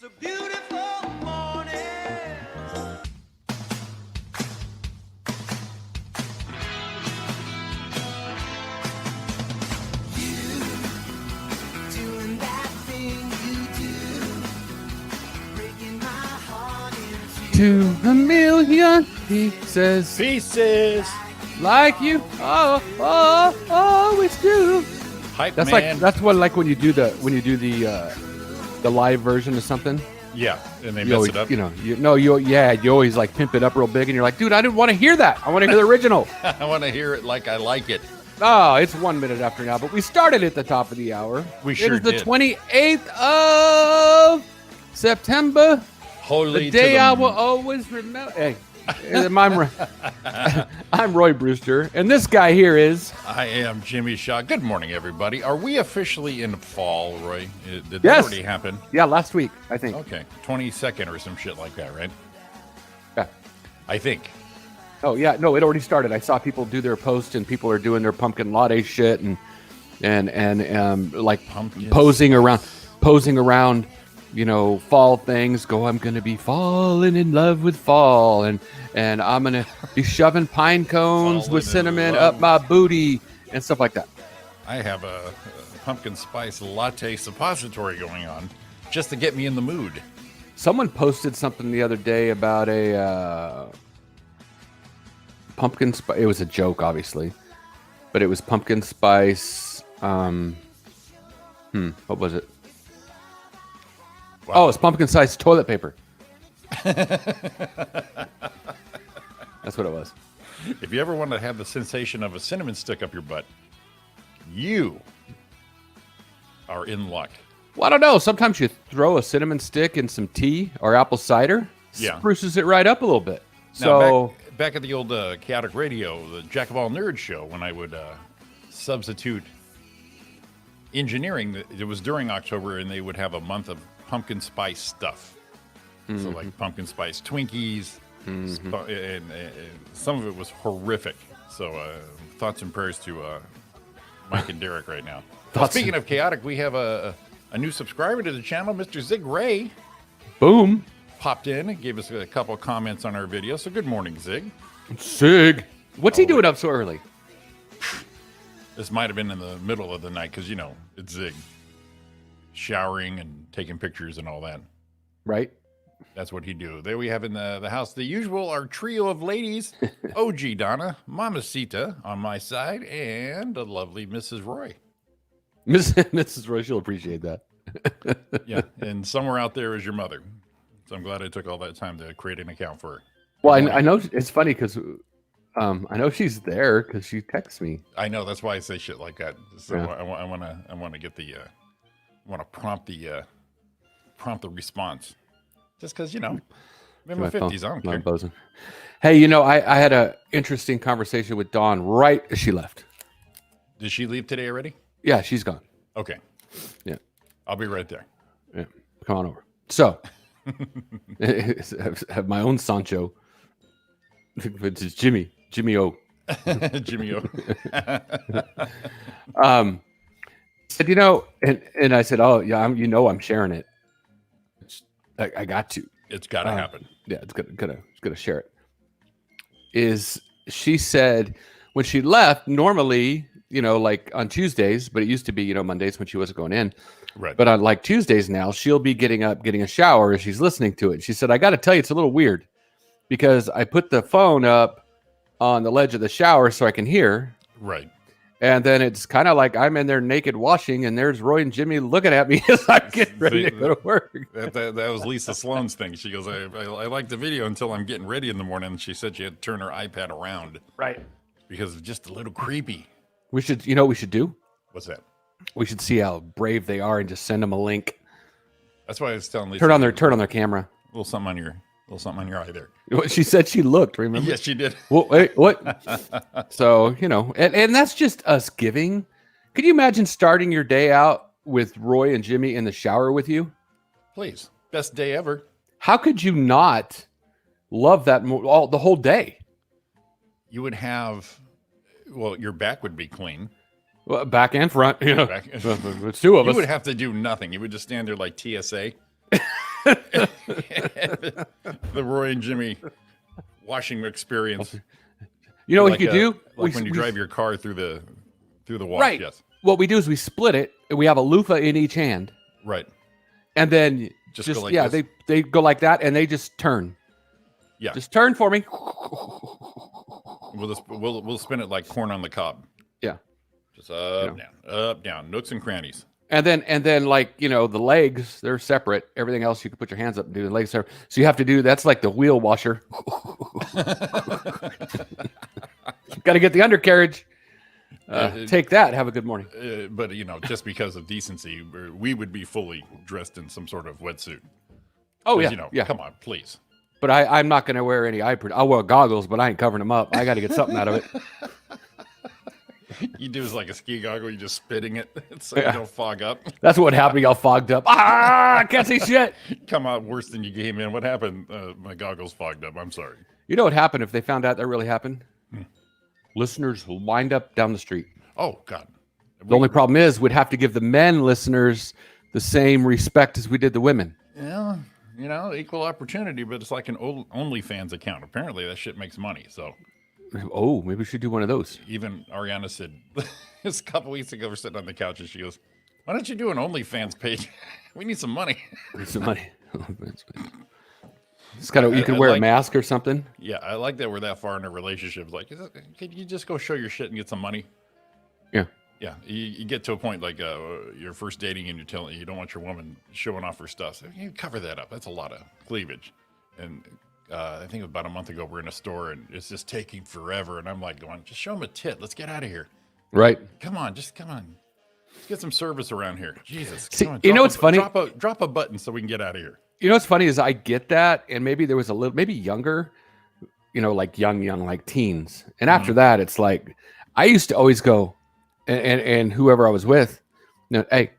It's a beautiful morning. You doing that thing you do, breaking my heart into To a million pieces, Pieces. like you always do. Hype That's man. that's what like when you do the live version of something. Yeah, and they You mess always, it up. you always like pimp it up real big, and you're like, dude, I didn't want to hear that. I want to hear the original. I want to hear it like I like it. Oh, it's 1 minute after now, but we started at the top of the hour. We sure It is the did. 28th of September. Holy The day to the I will always remember. Hey, I'm Roy Brewster, and this guy here is. I am Jimmy Shaw. Good morning, everybody. Are we officially in fall, Roy? Did that Yes. already happen? Yeah, last week, I think. Okay, 22nd or some shit like that, right? Yeah. I think. Oh, yeah. No, it already started. I saw people do their posts, and people are doing their pumpkin latte shit and like Pumpkins. posing around, fall things. I'm gonna be falling in love with fall, and I'm gonna be shoving pine cones Falling with in cinnamon love. up my booty and stuff like that. I have a pumpkin spice latte suppository going on just to get me in the mood. Someone posted something the other day about a pumpkin spice. It was a joke, obviously, but it was pumpkin spice. What was it? Wow. Oh, it's pumpkin spice toilet paper. That's what it was. If you ever want to have the sensation of a cinnamon stick up your butt, you are in luck. Well, I don't know. Sometimes you throw a cinnamon stick in some tea or apple cider, Yeah. spruces it right up a little bit. Now, So, back at the old chaotic radio, the Jack of all nerds show, when I would substitute engineering, it was during October, and they would have a month of pumpkin spice stuff. So like pumpkin spice Twinkies, and some of it was horrific. So thoughts and prayers to Mike and Derek right now. Speaking of chaotic, we have a new subscriber to the channel, Mr. Zig Ray. boom, Popped in and gave us a couple of comments on our video. So good morning, Zig. Sig. What's he doing up so early? This might have been in the middle of the night because, it's Zig. Showering and taking pictures and all that. Right? That's what he do. There we have in the house, the usual, our trio of ladies. OG Donna, Mamacita on my side, and the lovely Mrs. Roy. Mrs. Roy, she'll appreciate that. Yeah, and somewhere out there is your mother. So I'm glad I took all that time to create an account for her. Well, I know it's funny because I know she's there because she texts me. I know, that's why I say shit like that. So Yeah. I want to get the prompt the response. Just because, in my My phone, 50s, I don't not care. buzzing. Hey, I had an interesting conversation with Dawn right as she left. Did she leave today already? Yeah, she's gone. Okay. Yeah. I'll be right there. Yeah, come on over. So, have my own Sancho, which is Jimmy O. Jimmy O. Said, and I said, oh yeah, I'm sharing it. I got to. It's got to happen. Yeah, it's gonna share it. She said when she left, normally, like on Tuesdays, but it used to be, Mondays when she wasn't going in. Right. But on like Tuesdays now, she'll be getting up, getting a shower as she's listening to it. She said, I got to tell you, it's a little weird because I put the phone up on the ledge of the shower so I can hear. Right. And then it's kind of like I'm in there naked washing, and there's Roy and Jimmy looking at me as I get ready to go to work. That was Lisa Sloan's thing. She goes, I like the video until I'm getting ready in the morning. And she said she had to turn her iPad around. Right. Because it's just a little creepy. We should, what we should do? What's that? We should see how brave they are and just send them a link. That's why I was telling Lisa. Turn on their camera. A little something on your eye there. She said she looked, remember? Yes, she did. Well, wait, what? So, and that's just us giving. Could you imagine starting your day out with Roy and Jimmy in the shower with you? Please. Best day ever. How could you not love that the whole day? You would have, your back would be clean. Well, back and front, Back- It's two of You us. would have to do nothing. You would just stand there like TSA. The Roy and Jimmy washing experience. You know what Like, you could do? Like when you drive your car through the wash. Right. Yes. What we do is we split it, and we have a loofah in each hand, Right. and then Just just go like yeah, this? they go like that, and they just turn. Yeah. Just turn for me. We'll spin it like corn on the cob. Yeah. Just up, down, nooks and crannies. And then like, the legs, they're separate. Everything else you can put your hands up and do. The legs are so you have to do that's like the wheel washer. Got to get the undercarriage. Take that. Have a good morning. But just because of decency, we would be fully dressed in some sort of wetsuit. Oh 'Cause, yeah, yeah. Come on, please. But I'm not going to wear any eye protection. I'll wear goggles, but I ain't covering them up. I got to get something out of it. You do is like a ski goggle. You just spitting it so you don't fog up. That's what happened. Y'all fogged up. I can't see shit. Come out worse than you came in. What happened? My goggles fogged up. I'm sorry. You know what happened if they found out that really happened? Listeners lined up down the street. Oh God. The only problem is we'd have to give the men listeners the same respect as we did the women. Yeah, equal opportunity, but it's like an OnlyFans account. Apparently, that shit makes money. So Oh, maybe we should do one of those. even Ariana said this a couple weeks ago, we're sitting on the couch, and she goes, "Why don't you do an OnlyFans page? We need some money." Need some money. It's kind of you could wear a mask or something. Yeah, I like that we're that far in a relationship. Like, can you just go show your shit and get some money? Yeah. Yeah, you get to a point like you're first dating and you don't want your woman showing off her stuff. So you cover that up. That's a lot of cleavage. And I think about a month ago, we're in a store and it's just taking forever. And I'm like going, just show them a tit. Let's get out of here. Right. Come on. Let's get some service around here. Jesus. See, come on, you know what's funny? Drop a button so we can get out of here. You know what's funny is I get that, and maybe there was a little, maybe younger, like young, like teens. And after that, it's like, I used to always go, and whoever I was with, hey,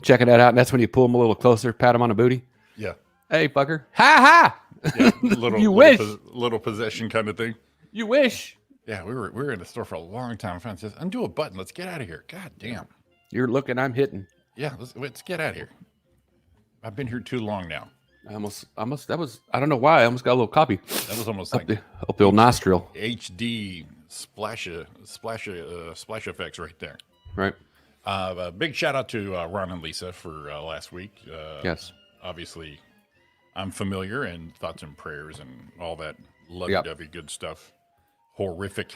checking that out. And that's when you pull them a little closer, pat them on the booty. Yeah. Hey, fucker. Ha ha. Yeah, You wish. Little possession kind of thing. You wish. Yeah, we were in the store for a long time. Friends says, undo a button. Let's get out of here. God damn. You're looking, I'm hitting. Yeah, let's get out of here. I've been here too long now. I that was, I don't know why. I almost got a little copy. That was almost Up like the old nostril. HD splash effects right there. Right. A big shout out to Ron and Lisa for last week. Yes. Obviously, I'm familiar, and thoughts and prayers and all that lovey-dovey good stuff. Horrific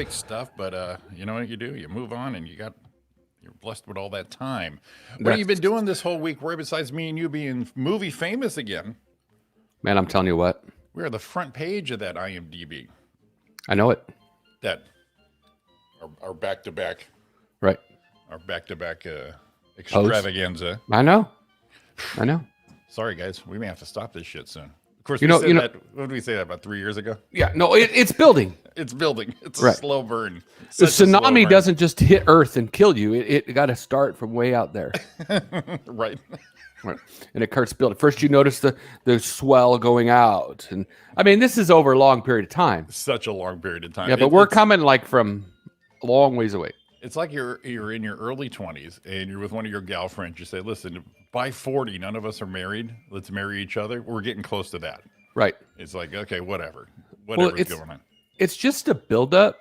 stuff. But you know what you do? You move on, and you're blessed with all that time. What have you been doing this whole week, Roy, besides me and you being movie famous again? Man, I'm telling you what. We're the front page of that IMDb. I know it. That our back-to-back. Right. Our back-to-back extravaganza. I know. Sorry, guys. We may have to stop this shit soon. Of course, that. What did we say that about 3 years ago? Yeah, no, it's building. It's building. It's Right. a slow burn. The Such a slow tsunami burn. doesn't just hit Earth and kill you. It got to start from way out there. Right. Right. And it starts building. First, you notice the swell going out. And I mean, this is over a long period of time. Such a long period of time. Yeah, but we're coming like from a long ways away. It's like you're in your early 20s and you're with one of your gal friends. You say, listen, by 40, none of us are married. Let's marry each other. We're getting close to that. Right. It's like, okay, whatever's going on. It's just a buildup.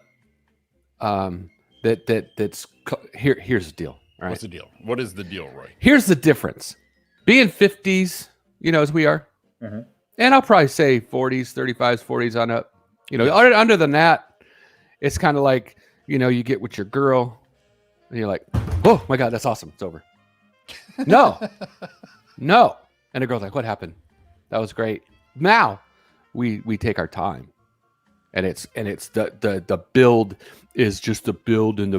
That's here's the deal. All right. What's the deal? What is the deal, Roy? Here's the difference. Being 50s, as we are, and I'll probably say 40s, 35s, 40s on up. Under the that, it's kind of like, you get with your girl, and you're like, oh my God, that's awesome. It's over. No. And the girl's like, what happened? That was great. Now we take our time. And it's the build is just the build. And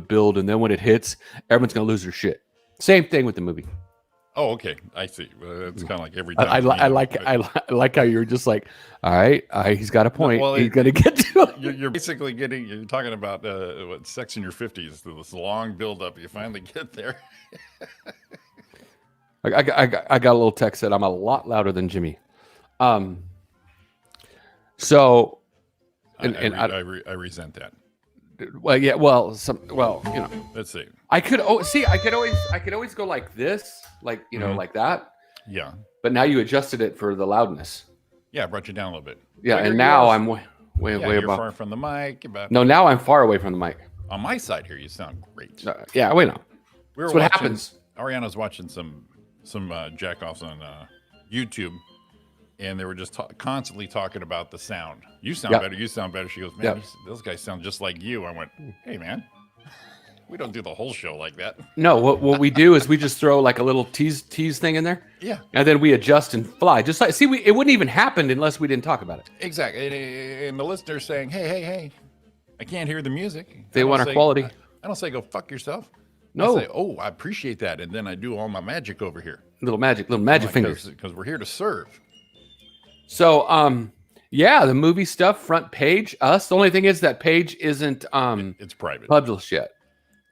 then when it hits, everyone's gonna lose their shit. Same thing with the movie. Oh, okay. I see. It's kind of like every time. I like how you're just like, all right, he's got a point. Well, he's gonna get to it. You're basically you're talking about sex in your 50s, this long buildup. You finally get there. I got a little text that I'm a lot louder than Jimmy. So, I resent that. Well, yeah. Well, Let's see. I could always go like this, like like that, Yeah. but now you adjusted it for the loudness. Yeah, I brought you down a little bit. Yeah, But and you're now also- I'm way yeah, way you're above. far from the mic. No, now I'm far away from the mic. On my side here, you sound great. Yeah, wait, no. We That's were what watching, happens. Ariana's watching some jack-offs on YouTube, and they were just constantly talking about the sound. You sound Yep. better. You sound better. She goes, man, Yep. those guys sound just like you. I went, hey, man, we don't do the whole show like that. No, what we do is we just throw like a little tease thing in there. Yeah, And then we adjust and fly. Just like it wouldn't even happen unless we didn't talk about it. exactly. And the listener's saying, hey, I can't hear the music. They I don't want our say- quality. I don't say go fuck yourself. No. I say, oh, I appreciate that, and then I do all my magic over here. Little magic fingers. Because we're here to serve. So, yeah, the movie stuff, front page, us. The only thing is that page isn't It's private, published yet.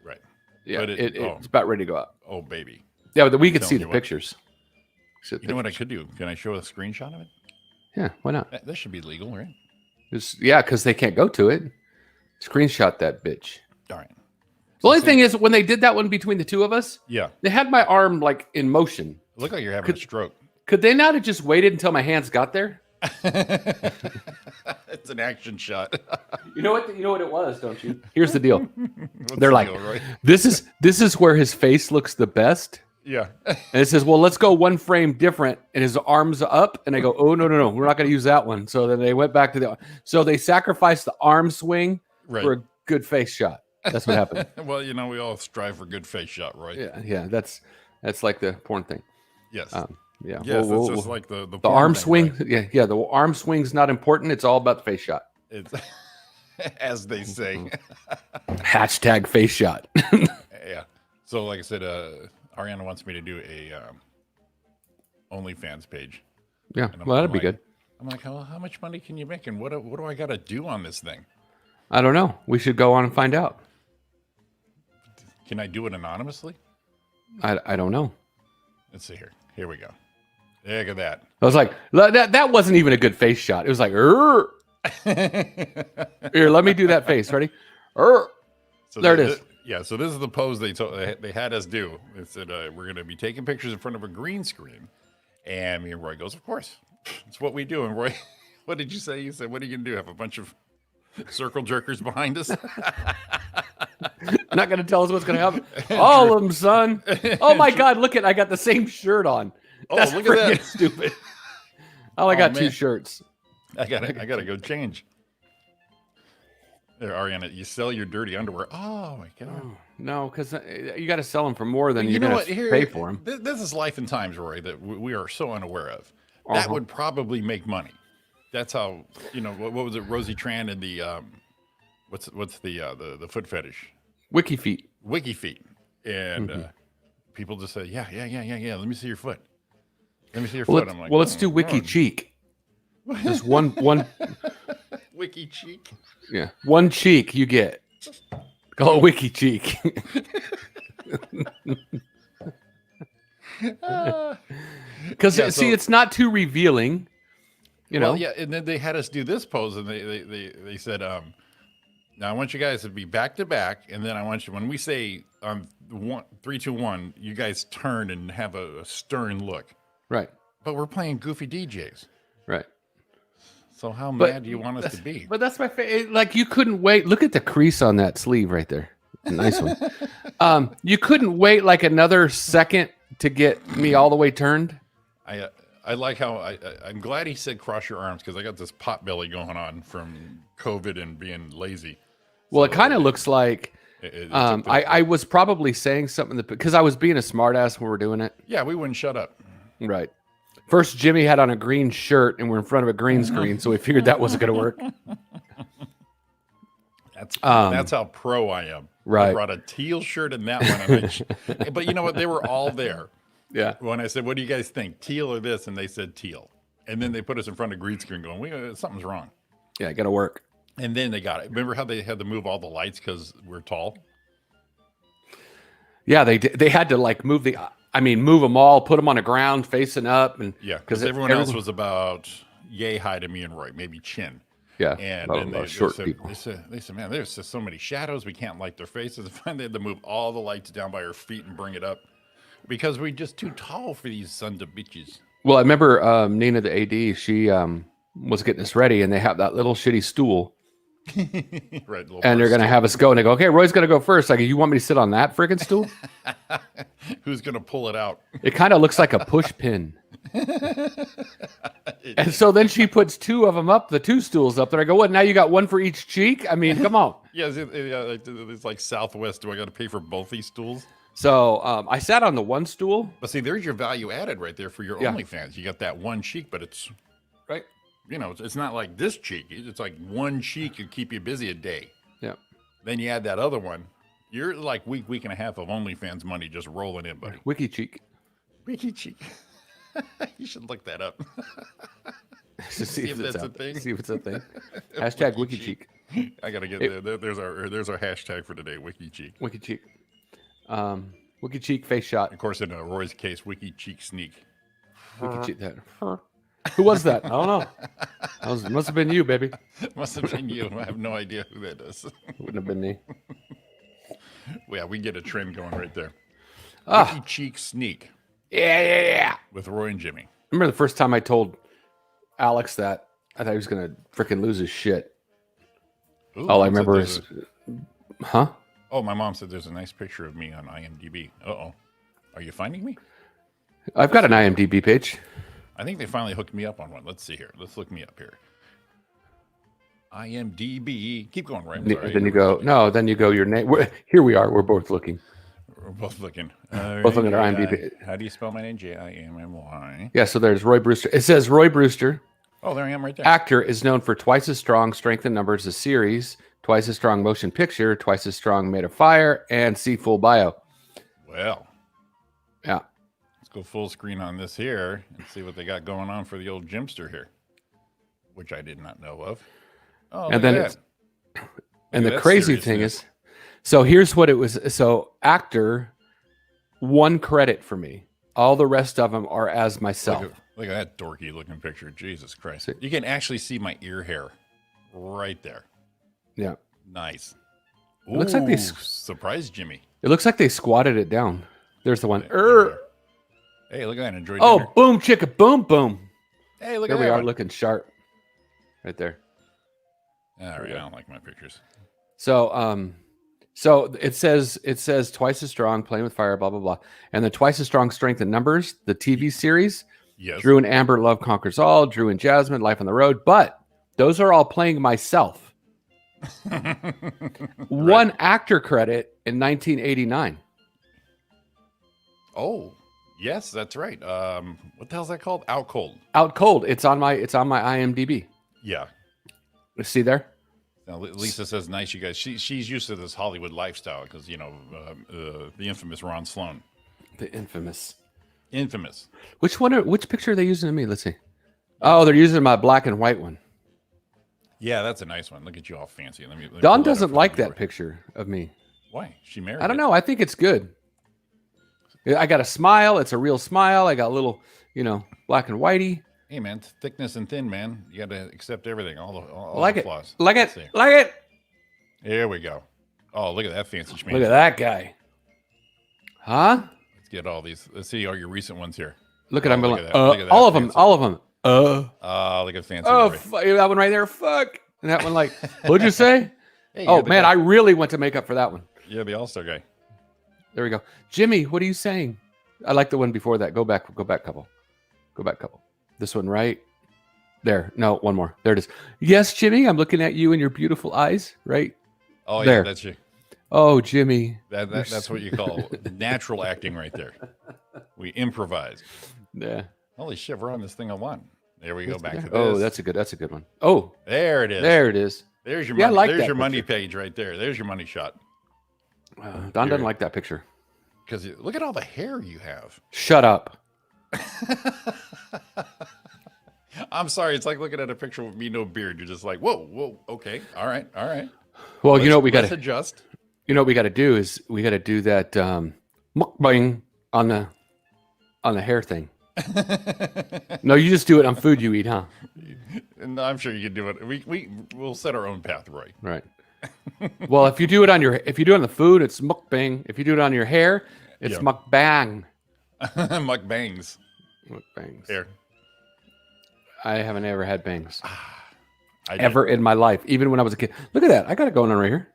right? Yeah, But it's about ready to go up. Oh, baby. Yeah, but we could see telling the you what. pictures. You know what I could do? Can I show a screenshot of it? Yeah, why not? That should be legal, right? Yeah, because they can't go to it. Screenshot that bitch. All right. The only thing is, when they did that one between the two of us, Yeah. they had my arm like in motion. It looked like you're having a stroke. Could they not have just waited until my hands got there? It's an action shot. You know what it was, don't you? Here's the deal. What's They're the like, deal, right? this is where his face looks the best. Yeah. And it says, well, let's go one frame different. And his arms up. And I go, oh, no. We're not going to use that one. So then they went back to so they sacrificed the arm swing Right. for a good face shot. That's what happened. Well, we all strive for good face shot, right? Yeah. That's like the porn thing. Yes. Yeah. Yes, We'll- it's just we'll- like the the porn arm thing, swing. right? Yeah. The arm swing's not important. It's all about the face shot. It's as they say. Hashtag face shot. Yeah. So, like I said, Ariana wants me to do a OnlyFans page. Yeah. And Well, that'd I'm be like- good. I'm like, how much money can you make, and what do I got to do on this thing? I don't know. We should go on and find out. Can I do it anonymously? I don't know. Let's see here. Here we go. Look at that. I was like, that wasn't even a good face shot. It was like, "Urgh." Here, let me do that face. Ready? Urgh. So There it is. Yeah. So this is the pose they had us do. They said we're going to be taking pictures in front of a green screen, and me and Roy goes, of course, it's what we do. And Roy, what did you say? You said, what are you going to do? Have a bunch of circle jerkers behind us? Not going to tell us what's going to happen. All of them, son. Oh my God! Look I got the same shirt on. Oh, That's look at that. freaking stupid. Oh, I got two man. shirts. I gotta go change. There, Ariana, you sell your dirty underwear. Oh my God. No, because you got to sell them for more than You you're know going what? to Here, pay for them. This is life and times, Roy, that we are so unaware of. That would probably make money. That's how, what was it? Rosie Tran and the what's the foot fetish? Wiki feet. Wiki feet. And people just say, yeah. Let me see your foot. Let me see your foot. I'm like, let's do oh, wiki God. cheek. Just one. Wiki cheek. Yeah, one cheek you get. Call it wiki cheek. Because Yeah, see, so- it's not too revealing. You know. Well, yeah, and then they had us do this pose, and they said, now I want you guys to be back to back, and then I want you, when we say 3, 2, 1, you guys turn and have a stern look. Right. But we're playing goofy DJs. Right. So how But mad do you want us to be? But that's my favorite. Like you couldn't wait. Look at the crease on that sleeve right there. Nice one. You couldn't wait like another second to get me all the way turned. I like how I'm glad he said cross your arms, because I got this pot belly going on from COVID and being lazy. Well, So it kind of looks like it took I was probably saying something because I was being a smartass when we were doing it. yeah, we wouldn't shut up. Right. First, Jimmy had on a green shirt and we're in front of a green screen, so we figured that wasn't going to work. That's how pro I am. Right. I brought a teal shirt in that one. But you know what? They were all there. Yeah. When I said, what do you guys think? Teal or this? And they said teal. And then they put us in front of green screen going, something's wrong. Yeah, got to work. And then they got it. Remember how they had to move all the lights because we're tall? Yeah, they had to like move them all, put them on the ground facing up, and Yeah, because everyone else was about yay high to me and Roy, maybe chin. yeah, And a lot then of they short said, people. They said, man, there's just so many shadows. We can't light their faces. And finally, they had to move all the lights down by our feet and bring it up. Because we're just too tall for these sons of bitches. Well, I remember Nina, the AD. She was getting us ready, and they have that little shitty stool, Right. and they're gonna have us go. And they go, "Okay, Roy's gonna go first." Like, you want me to sit on that freaking stool? Who's gonna pull it out? It kind of looks like a push pin. And so then she puts two of them up, the two stools up there. I go, what? Now you got one for each cheek? I mean, come on. Yeah, it's like Southwest. Do I got to pay for both these stools? So I sat on the one stool. But see, there's your value added right there for your Yeah. OnlyFans. You got that one cheek, but it's, Right. you know, it's not like this cheek. It's like one cheek could keep you busy a day. Yeah. Then you add that other one. You're like week and a half of OnlyFans money just rolling in, buddy. Wiki cheek. Wiki cheek. You should look that up. To see if that's it's a thing. See if it's a thing. Hashtag wiki cheek. I gotta get there. There's our hashtag for today. Wiki cheek. Wiki cheek. Wiki cheek face shot. Of course, in Roy's case, wiki cheek sneak. Wiki cheek that. Who was that? I don't know. Must have been you, baby. Must have been you. I have no idea who that is. Wouldn't have been me. Yeah, we get a trend going right there. Ah. Wiki cheek sneak Yeah. with Roy and Jimmy. Remember the first time I told Alex that I thought he was gonna freaking lose his shit. Ooh, All I Mom said remember there's is, huh? Oh, my mom said there's a nice picture of me on IMDb. Uh-oh. Are you finding me? I've got an IMDb page. I think they finally hooked me up on one. Let's see here. Let's look me up here. IMDb. Keep going, right? Then you go. No, then you go. Your name. Here we are. We're both looking. We're both looking. Both looking at our IMDb. How do you spell my name? Jimmy. Yeah. So there's Roy Brewster. It says Roy Brewster, Oh, there I am right there. actor, is known for Twice as Strong, Strength in Numbers, a series, Twice as Strong motion picture, Twice as Strong Made of Fire, and see full bio. Well, Yeah. let's go full screen on this here and see what they got going on for the old Jimster here, which I did not know of. Oh, And then it's And at the that crazy thing seriousness. is, so here's what it was. So actor, one credit for me. All the rest of them are as myself. Look at that dorky looking picture. Jesus Christ. See? You can actually see my ear hair right there. Yeah. Nice. It looks like they surprise Jimmy. It looks like they squatted it down. There's the one. Hey, look at that. Enjoy Oh, dinner. boom, chicka, boom, boom. Hey, look There at we that are, one. looking sharp. Right there. All right, I don't like my pictures. So, so it says Twice as Strong, Playing with Fire, blah blah blah, and the Twice as Strong Strength in Numbers, the TV series. Yes. Drew and Amber, Love Conquers All. Drew and Jasmine, Life on the Road. But those are all playing myself. One actor credit in 1989. Oh, yes, that's right. What the hell's that called? Out Cold. Out Cold. It's on my IMDb. Yeah. See there? Now, Lisa says, "Nice, you guys." She's used to this Hollywood lifestyle because the infamous Ron Sloan. The infamous. Infamous. Which one? Which picture are they using of me? Let's see. Oh, they're using my black and white one. Yeah, that's a nice one. Look at you all fancy. Let me Dawn pull that up doesn't for like you. that picture of me. Why? She married. I don't know. I think it's good. I got a smile. It's a real smile. I got a little, black and whitey. Hey, man, thickness and thin, man. You got to accept everything. All Like the it. flaws. Like Let's it. see. Like it. Here we go. Oh, look at that fancy schmancy. Look at that guy. Huh? Let's get all these. Let's see all your recent ones here. Look at Oh, him. look at that. Look at that All of them. fancy. All of them. Look at fancy. Oh, Roy. that one right there. Fuck. And that one, like, what'd you say? Hey, Oh you're the man, guy. I really went to make up for that one. You're the all-star guy. There we go. Jimmy, what are you saying? I like the one before that. Go back couple. Go back couple. This one right there. No, one more. There it is. Yes, Jimmy, I'm looking at you and your beautiful eyes. Right Oh, yeah, there. that's you. Oh, Jimmy. That's what you call natural acting right there. We improvise. Yeah. Holy shit, we're on this thing a lot. There we go. Back to this. Oh, that's a good one. Oh, there it is. there it is. There's your Yeah, I money. like There's that your money picture. page right there. There's your money shot. Don doesn't like that picture. Because look at all the hair you have. Shut up. I'm sorry. It's like looking at a picture with me, no beard. You're just like, whoa, okay, all right. Well, you know what we let's got to adjust. You know what we got to do is we got to do that mukbang on the hair thing. No, you just do it on food you eat, huh? And I'm sure you can do it. We'll set our own path, Roy. Right. Well, if you do it on the food, it's mukbang. If you do it on your hair, it's Yeah. mukbang. Mukbangs. Bangs. Here. I haven't ever had bangs. I Ever in my life, even when I was a kid. Look at that. I got it going on right here.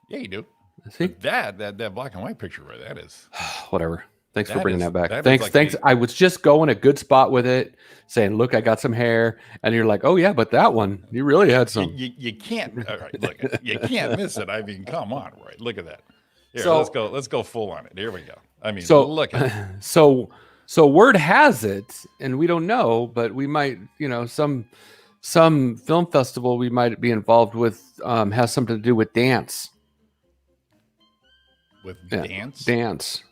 Yeah, you do. See? But that black and white picture, right? That is. Whatever. Thanks for That bringing is- that back. that is Thanks. like Thanks. the- I was just going a good spot with it, saying, "Look, I got some hair," and you're like, "Oh yeah, but that one, you really had some." You can't. All right, look, you can't miss it. I mean, come on, right? Look at that. Here, So- let's go full on it. Here we go. I mean, So look at it. So word has it, and we don't know, but we might, some film festival we might be involved with has something to do with dance. With Yeah, dance. Dance.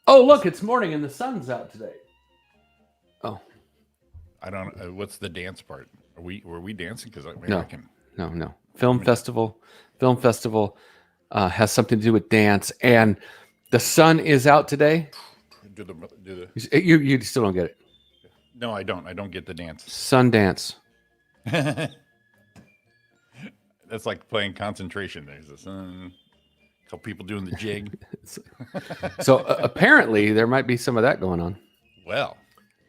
Oh, look, it's morning and the sun's out today. Oh, I don't. What's the dance part? Were we dancing? Because No. I can. no. Film festival has something to do with dance, and the sun is out today. Do the. You still don't get it. No, I don't. I don't get the dance. Sundance. That's like playing concentration. There's this couple people doing the jig. So apparently there might be some of that going on. Well,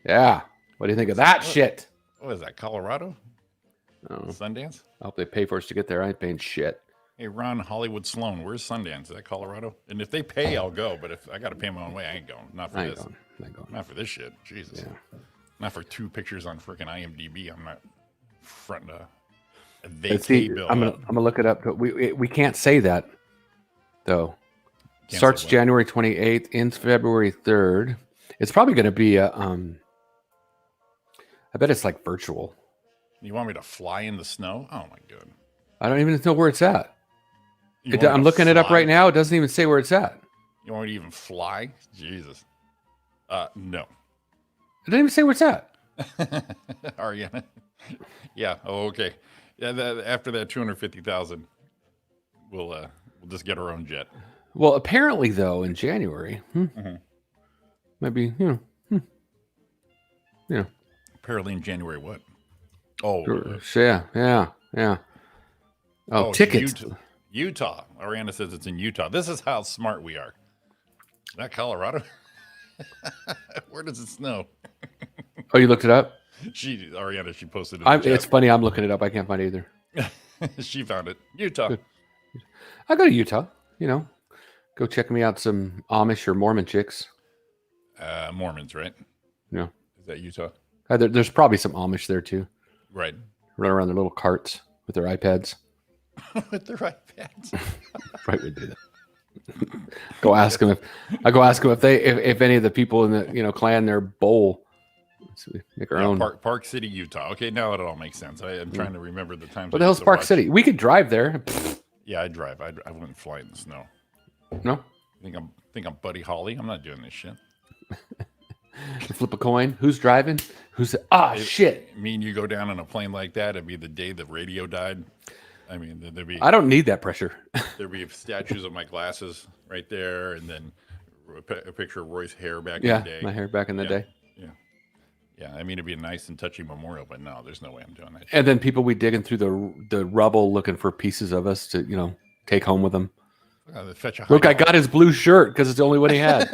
Yeah. What do you think of that shit? what is that? Colorado? I don't know. Sundance? I hope they pay for us to get there. I ain't paying shit. Hey, Ron Hollywood Sloan, where's Sundance? Is that Colorado? And if they pay, I'll go. But if I got to pay my own way, I ain't going. Not for I ain't this. going. I ain't going. Not for this shit. Jesus. Yeah. Not for 2 pictures on freaking IMDb. I'm not fronting a And vacay see, bill. I'm gonna look it up. But we can't say that though. Can't Starts say what? January 28th, ends February 3rd. It's probably going to be a I bet it's like virtual. You want me to fly in the snow? Oh my god. I don't even know where it's at. You want me I'm to looking it up fly? right now. It doesn't even say where it's at. You want me to even fly? Jesus. No. It doesn't even say where it's at. Ariana. Yeah. Oh, okay. Yeah. After that 250,000, we'll just get our own jet. Well, apparently though, in January, maybe Apparently in January, what? Oh, yeah. Oh, it's tickets. Utah. Ariana says it's in Utah. This is how smart we are. Not Colorado. Where does it snow? Oh, you looked it up? Ariana, she posted it. In the It's funny. I'm looking it up. I can't find it either. chat. She found it. Utah. Good. I go to Utah. Go check me out some Amish or Mormon chicks. Mormons, right? Yeah. Is that Utah? There's probably some Amish there too. Right. Run around their little carts with their iPads. With the right pants. Right, would do that. Go ask them if any of the people in the clan their bowl. So we make our own. Park City, Utah. Okay, now it all makes sense. I'm trying to remember the times. What the hell's Park City? We could drive there. Yeah, I drive. I wouldn't fly in the snow. No, Think I'm Buddy Holly. I'm not doing this shit. flip a coin. Who's driving? Shit. Me and you go down on a plane like that. It'd be the day the radio died. I mean, I don't need that pressure. there'd be statues of my glasses right there, and then a picture of Roy's hair back Yeah, in the day. my hair back in the day. Yeah. I mean, it'd be a nice and touching memorial, but no, there's no way I'm doing that. And then people we digging through the rubble looking for pieces of us to take home with them. Fetch a Look, I hideout. got his blue shirt because it's the only one he had.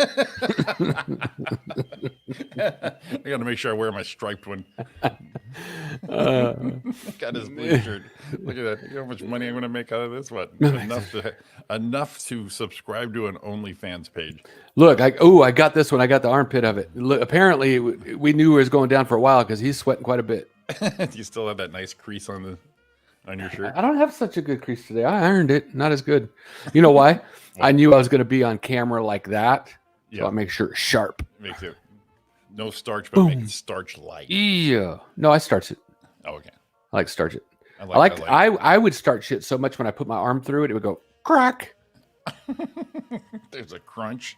I got to make sure I wear my striped one. Uh, Got his blue shirt. Look at that. You know how much money I'm going to make out of this? What? Enough to subscribe to an OnlyFans page. Look, I got this one. I got the armpit of it. Look, apparently, we knew it was going down for a while because he's sweating quite a bit. You still have that nice crease on your shirt. I don't have such a good crease today. I earned it. Not as good. You know why? I knew I was going to be on camera like that. So Yeah. I make sure it's sharp. Makes it no starch, but make it starch light. Yeah. No, I starch it. Oh, okay. I like to starch it. I I would start shit so much when I put my arm through it, it would go crack. There's a crunch.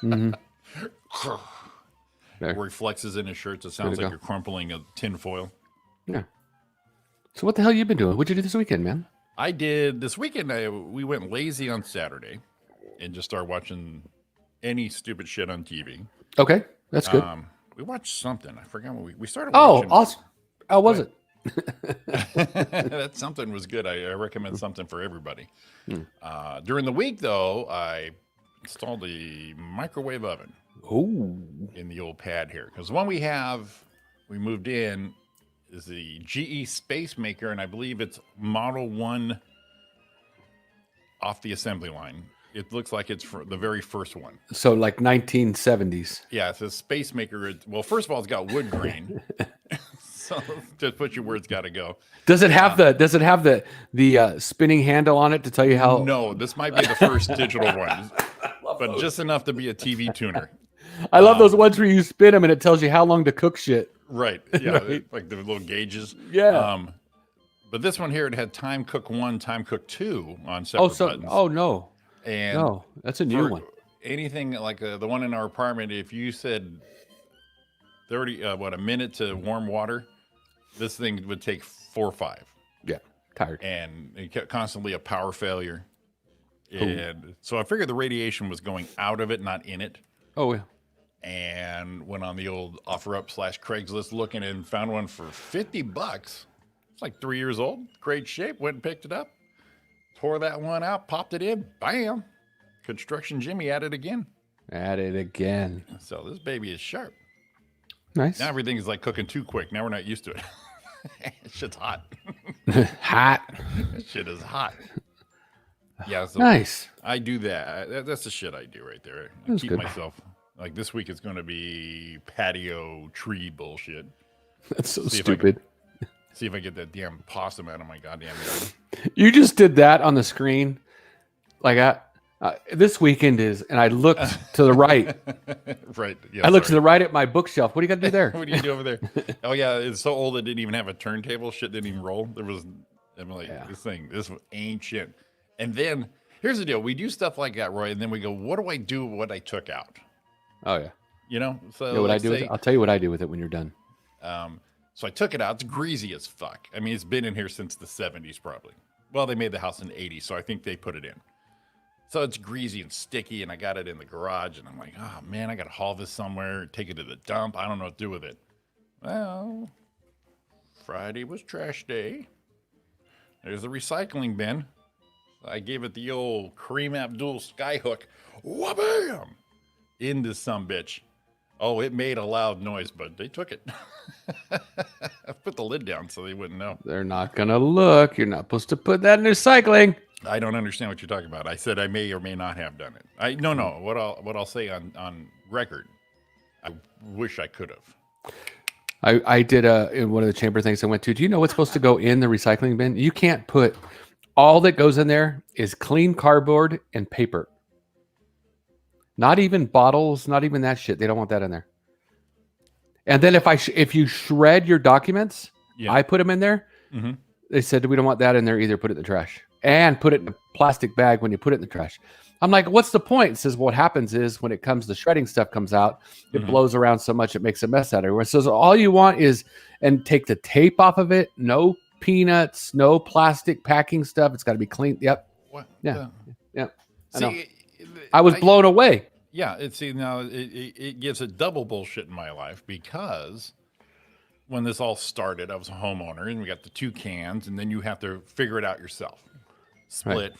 Mhm. There. Where he flexes in his shirt, so it sounds you like go. you're crumpling a tin foil. Yeah. So what the hell you been doing? What'd you do this weekend, man? I did this weekend. We went lazy on Saturday and just started watching any stupid shit on TV. Okay, that's good. We watched something. I forgot what we started Oh, watching. awesome. How was it? That something was good. I recommend something for everybody. During the week, though, I installed a microwave oven. Oh, in the old pad here. Because the one we moved in, is the GE Space Maker, and I believe it's Model 1 off the assembly line. It looks like it's for the very first one. so like 1970s. Yeah, it's a Space Maker. Well, first of all, it's got wood grain. So just put you where it's got to go. Does it have the spinning handle on it to tell you how? No, this might be the first digital one, but just enough to be a TV tuner. I love those ones where you spin them and it tells you how long to cook shit. Right. Yeah. Right. Like the little gauges. Yeah. But this one here, it had time cook 1, time cook 2 on separate buttons. Oh no. And No, that's a new one. Anything like the one in our apartment, if you said 30, a minute to warm water, this thing would take 4 or 5. Yeah, tired. And it kept constantly a power failure. And so I figured the radiation was going out of it, not in it. Oh yeah. And went on the old OfferUp / Craigslist looking and found one for $50. It's like 3 years old, great shape. Went and picked it up, tore that one out, popped it in, bam. Construction Jimmy at it again. At it again. So this baby is sharp. Nice. Now everything is like cooking too quick. Now we're not used to it. Shit's hot. Hot. This shit is hot. Yeah. So Nice. I do that. That's the shit I do right there. I That's keep good. myself. Like this week, it's going to be patio tree bullshit. That's so See if I stupid. See if I get that damn possum out of my goddamn yard. You just did that on the screen. Like this weekend is, and I looked to the right. Right. Yeah. I looked to the right at my bookshelf. What do you got to do there? What do you do over there? Oh yeah, it's so old it didn't even have a turntable. Shit didn't even roll. I'm like, this ain't shit. And then here's the deal: we do stuff like that, Roy, and then we go, what do I do with what I took out? Oh yeah. You know. So Yeah, what I do with it, I'll tell you what I do with it when you're done. So I took it out. It's greasy as fuck. I mean, it's been in here since the 70s, probably. Well, they made the house in the 80s, so I think they put it in. So it's greasy and sticky, and I got it in the garage, and I'm like, oh, man, I got to haul this somewhere, take it to the dump. I don't know what to do with it. Well, Friday was trash day. There's the recycling bin. I gave it the old Kareem Abdul skyhook. Wha-bam! Into some bitch. Oh, it made a loud noise, but they took it. I put the lid down so they wouldn't know. They're not gonna look. You're not supposed to put that in recycling. I don't understand what you're talking about. I said I may or may not have done it. No. What I'll say on record, I wish I could have. I did in one of the chamber things I went to. Do you know what's supposed to go in the recycling bin? You can't put all that goes in there is clean cardboard and paper. Not even bottles, not even that shit. They don't want that in there. And then if you shred your documents, I put them in there. Mm-hmm. They said we don't want that in there either. Put it in the trash and put it in a plastic bag when you put it in the trash. I'm like, what's the point? It says what happens is when the shredding stuff comes out, it blows around so much it makes a mess out of everywhere. So all you want is and take the tape off of it. No peanuts, no plastic packing stuff. It's got to be clean. Yep. What? Yeah. Yeah. See, I was blown away. Yeah, it gives a double bullshit in my life because when this all started, I was a homeowner and we got the 2 cans, and then you have to figure it out yourself. Split,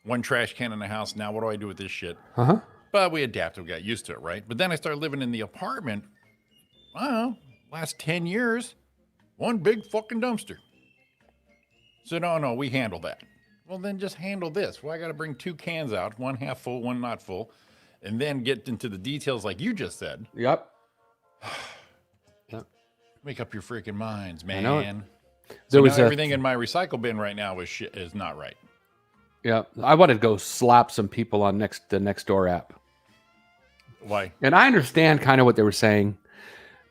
one trash can in the house. Now what do I do with this shit? Uh-huh. But we adapted, we got used to it, right? But then I started living in the apartment. I don't know, last 10 years, one big fucking dumpster. So no, we handle that. Well, then just handle this. Well, I got to bring 2 cans out, one half full, one not full. And then get into the details like you just said. Yep. Make up your freaking minds, man. I know So now everything in my recycle bin right now is not right. Yeah. I wanted to go slap some people on the Nextdoor app. Why? And I understand kind of what they were saying,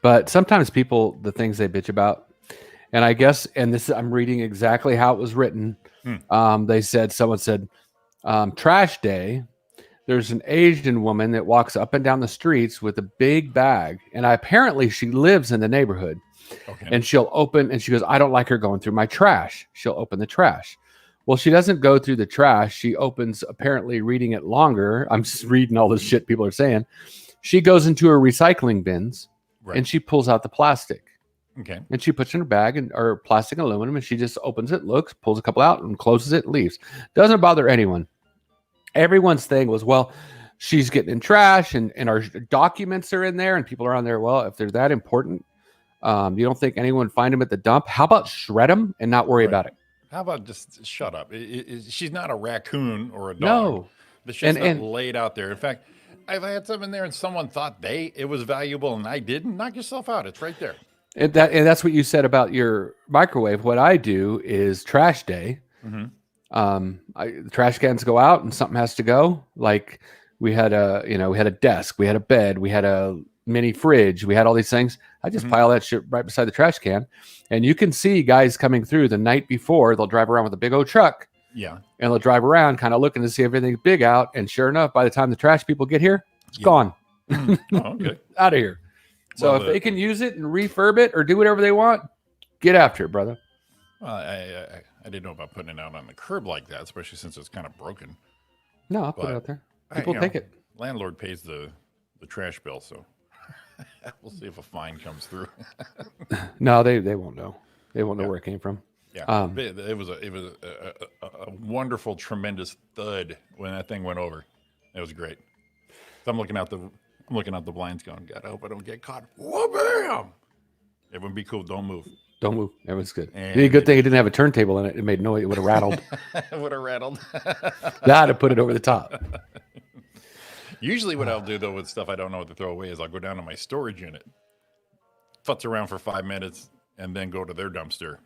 but sometimes people, the things they bitch about, and I guess, and this I'm reading exactly how it was written. Someone said, trash day. There's an Asian woman that walks up and down the streets with a big bag. And apparently she lives in the neighborhood. Okay. And she'll open, and she goes, I don't like her going through my trash. She'll open the trash. Well, she doesn't go through the trash. She opens, apparently reading it longer. I'm just reading all this shit people are saying. She goes into her recycling bins, and she pulls out the plastic. Okay. And she puts it in her bag or plastic and aluminum, and she just opens it, looks, pulls a couple out, and closes it, and leaves. Doesn't bother anyone. Everyone's thing was, well, she's getting in trash and our documents are in there and people are on there. Well, if they're that important, you don't think anyone would find them at the dump? How about shred them and not worry about it? How about just shut up? She's not a raccoon or a dog. No. The shit's not laid out there. In fact, if I had something there and someone thought it was valuable and I didn't, knock yourself out. It's right there. And that's what you said about your microwave. What I do is trash day. The trash cans go out and something has to go. Like we had a desk, we had a bed, we had a mini fridge, we had all these things. I just pile that shit right beside the trash can. And you can see guys coming through the night before. They'll drive around with a big old truck. Yeah. And they'll drive around kind of looking to see if everything's big out. And sure enough, by the time the trash people get here, it's gone. Okay. Out of here. So if they can use it and refurb it or do whatever they want, get after it, brother. Well, I didn't know about putting it out on the curb like that, especially since it's kind of broken. No, I'll put it out there. People take it. Landlord pays the trash bill, so we'll see if a fine comes through. No, they won't know. They won't know where it came from. Yeah, it was a wonderful, tremendous thud when that thing went over. It was great. So I'm looking out the blinds, going, God, I hope I don't get caught. Whoa, bam! Everyone, be cool. Don't move. Don't move. Everyone's good. A good thing it didn't have a turntable in it. It made noise. It would have rattled. It would have rattled. That'd have put it over the top. Usually, what I'll do though with stuff I don't know what to throw away is I'll go down to my storage unit, futz around for 5 minutes, and then go to their dumpster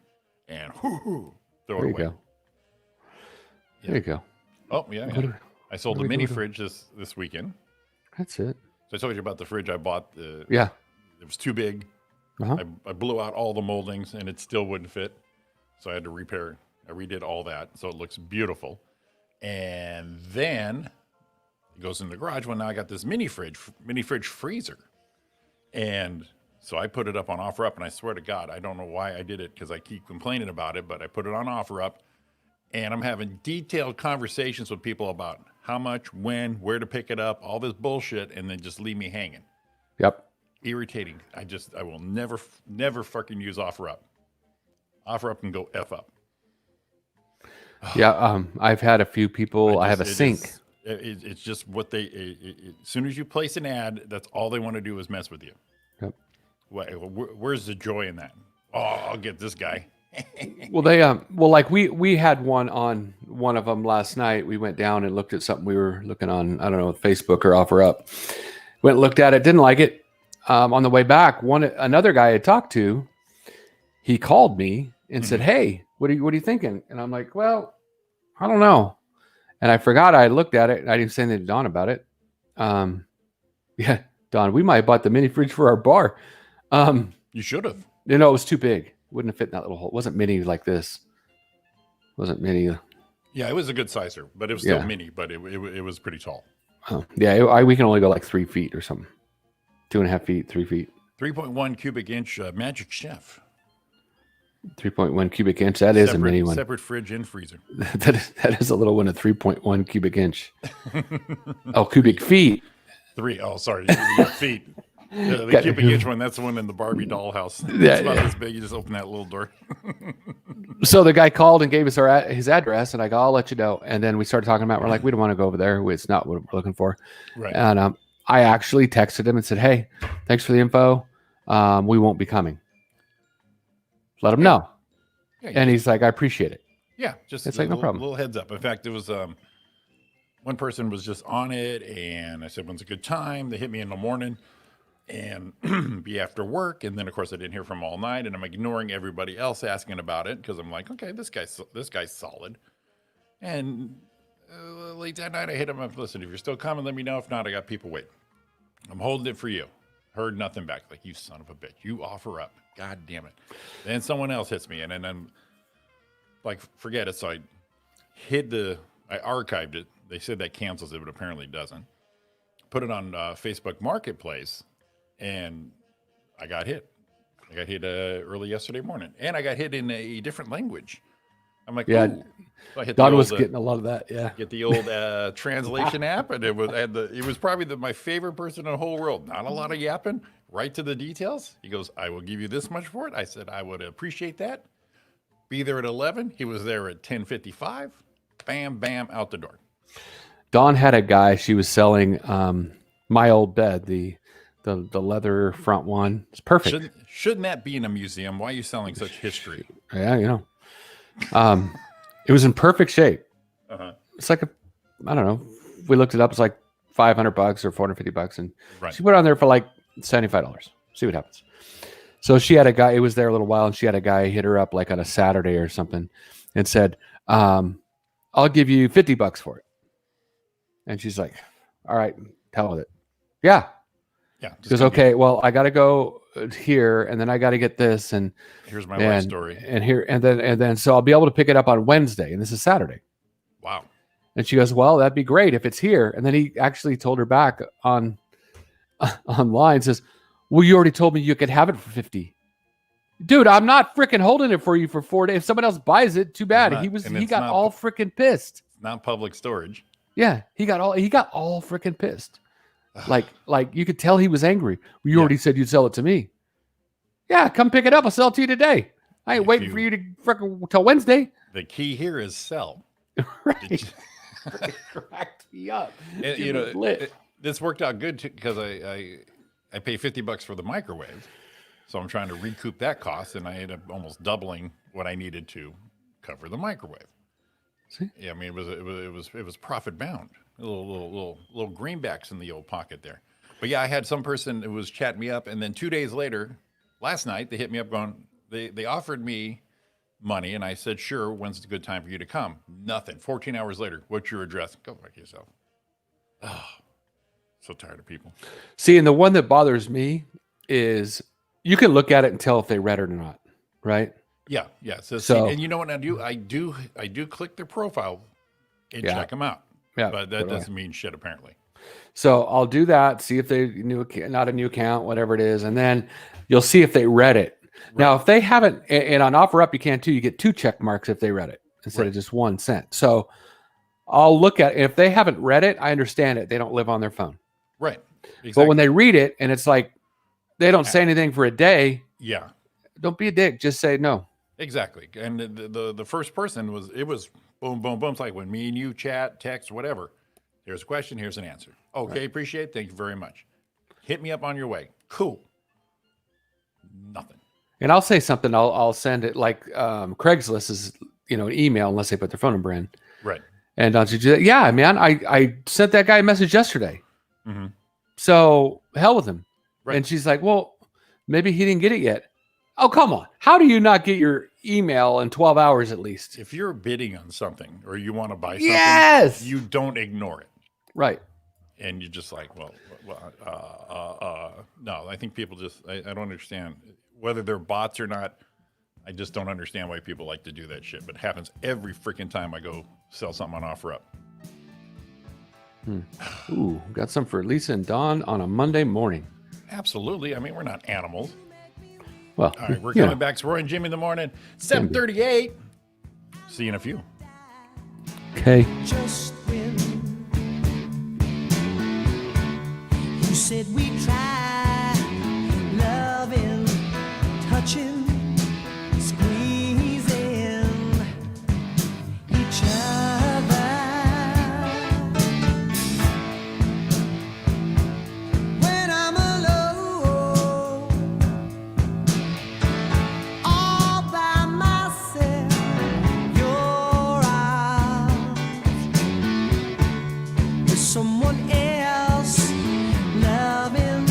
and throw it away. Go. Yeah. There you go. Oh yeah. I sold the mini fridge this weekend. That's it. So I told you about the fridge I bought. It was too big. I blew out all the moldings and it still wouldn't fit. So I had to repair. I redid all that. So it looks beautiful. And then it goes in the garage. Well, now I got this mini fridge freezer. And so I put it up on OfferUp, and I swear to God, I don't know why I did it because I keep complaining about it, but I put it on OfferUp, and I'm having detailed conversations with people about how much, when, where to pick it up, all this bullshit, and then just leave me hanging. Yep. Irritating. I will never fucking use OfferUp. OfferUp can go F up. Yeah, I've had a few people. I have a sink. It's just what they. As soon as you place an ad, that's all they want to do is mess with you. Yep. Where's the joy in that? Oh, I'll get this guy. Well, like we had one on one of them last night. We went down and looked at something we were looking on. I don't know, Facebook or OfferUp. Went and looked at it. Didn't like it. On the way back, another guy I talked to, he called me and said, "Hey, what are you thinking?" And I'm like, "Well, I don't know." And I forgot I looked at it and I didn't say anything to Don about it. Yeah, Don, we might have bought the mini fridge for our bar. You should have. You know, it was too big. It wouldn't have fit in that little hole. It wasn't mini like this. It wasn't mini. Yeah, it was a good sizer, but it was still mini, but it was pretty tall. Oh, yeah, we can only go like 3 feet or something. 2.5 feet, 3 feet. 3.1 cubic inch Magic Chef. 3.1 cubic inch. That is a mini one. Separate fridge and freezer. that is a little one, a 3.1 cubic inch. Oh, cubic feet. Sorry, feet. The cubic inch one, that's the one in the Barbie dollhouse. It's about this big. You just open that little door. So the guy called and gave us his address, and I go, I'll let you know. And then we started talking about, we're like, we don't want to go over there. It's not what we're looking for. Right. And I actually texted him and said, hey, thanks for the info. We won't be coming. Let him know. Yeah, and he's like, I appreciate it. Yeah, just it's like no problem. Little heads up. In fact, it was one person was just on it, and I said, when's a good time? They hit me in the morning and be after work. And then, of course, I didn't hear from all night, and I'm ignoring everybody else asking about it because I'm like, okay, this guy's solid. And late that night, I hit him up. Listen, if you're still coming, let me know. If not, I got people waiting. I'm holding it for you. Heard nothing back. Like, you son of a bitch. You offer up. God damn it. Then someone else hits me, and then I'm like, forget it. So I archived it. They said that cancels it, but apparently it doesn't. Put it on Facebook Marketplace, and I got hit. I got hit early yesterday morning, and I got hit in a different language. I'm like, yeah. So I hit Don was getting a lot of that. Yeah. Get the old translation app, and it was probably my favorite person in the whole world. Not a lot of yapping, right to the details. He goes, I will give you this much for it. I said, I would appreciate that. Be there at 11. He was there at 10:55. Bam, bam, out the door. Dawn had a guy. She was selling my old bed, the leather front one. It's perfect. Shouldn't that be in a museum? Why are you selling such history? Yeah, it was in perfect shape. Uh-huh. It's like I don't know. We looked it up. It's like $500 or $450, and Right. she put it on there for like $75. See what happens. So she had a guy. It was there a little while, and she had a guy hit her up like on a Saturday or something, and said, "I'll give you $50 for it." And she's like, "All right, hell with it." Yeah. Yeah. She goes, "Okay, well, I got to go here, and then I got to get this, and Here's my life story. and then so I'll be able to pick it up on Wednesday, and this is Saturday." Wow. And she goes, "Well, that'd be great if it's here." And then he actually told her back on online, says, "Well, you already told me you could have it for 50. Dude, I'm not freaking holding it for you for 4 days. If someone else buys it, too bad. He got all freaking pissed. Not public storage. Yeah, he got all freaking pissed. Like you could tell he was angry. You already said you'd sell it to me. Yeah, come pick it up. I'll sell it to you today. I ain't waiting for you to freaking till Wednesday. The key here is sell. Right. Cracked me up. And, this worked out good because I pay $50 for the microwave, so I'm trying to recoup that cost, and I ended up almost doubling what I needed to cover the microwave. See? Yeah, I mean it was profit bound. Little greenbacks in the old pocket there. But yeah, I had some person who was chatting me up, and then 2 days later, last night, they hit me up going, they offered me money, and I said, sure, when's a good time for you to come? Nothing. 14 hours later, what's your address? Go fuck yourself. Oh, so tired of people. See, and the one that bothers me is you can look at it and tell if they read it or not, right? Yeah. So So- see, and you know what I do? I do click their profile and check them out. Yeah, But that so do I. doesn't mean shit apparently. So I'll do that, see if they not a new account, whatever it is, and then you'll see if they read it. Now, if they haven't, and on OfferUp you can too, you get 2 check marks if they read it instead of just 1 cent. So I'll look at if they haven't read it, I understand it. They don't live on their phone. Right. Exactly. But when they read it and it's like they don't say anything for a day, yeah. don't be a dick. Just say no. Exactly. And the first person was boom, boom, boom. It's like when me and you chat, text, whatever. Here's a question, here's an answer. Okay, appreciate it. Thank you very much. Hit me up on your way. Cool. Nothing. And I'll say something. I'll send it like Craigslist is an email unless they put their phone number in. Right. And I'll just yeah, man, I sent that guy a message yesterday. Mm-hmm. So hell with him. Right. And she's like, well, maybe he didn't get it yet. Oh, come on. How do you not get your email in 12 hours at least? If you're bidding on something or you want to buy something, Yes. you don't ignore it. Right. And you're just like, no, I think people just, I don't understand whether they're bots or not. I just don't understand why people like to do that shit. But it happens every freaking time I go sell something on OfferUp. Ooh, got some for Lisa and Dawn on a Monday morning. Absolutely. I mean, we're not animals. Well, All right, we're coming back. It's Roy and Jimmy in the morning, 7:38. See you in a few. Okay. Just when you said we try loving, touching, squeezing each other. When I'm alone, all by myself, your eyes with someone else loving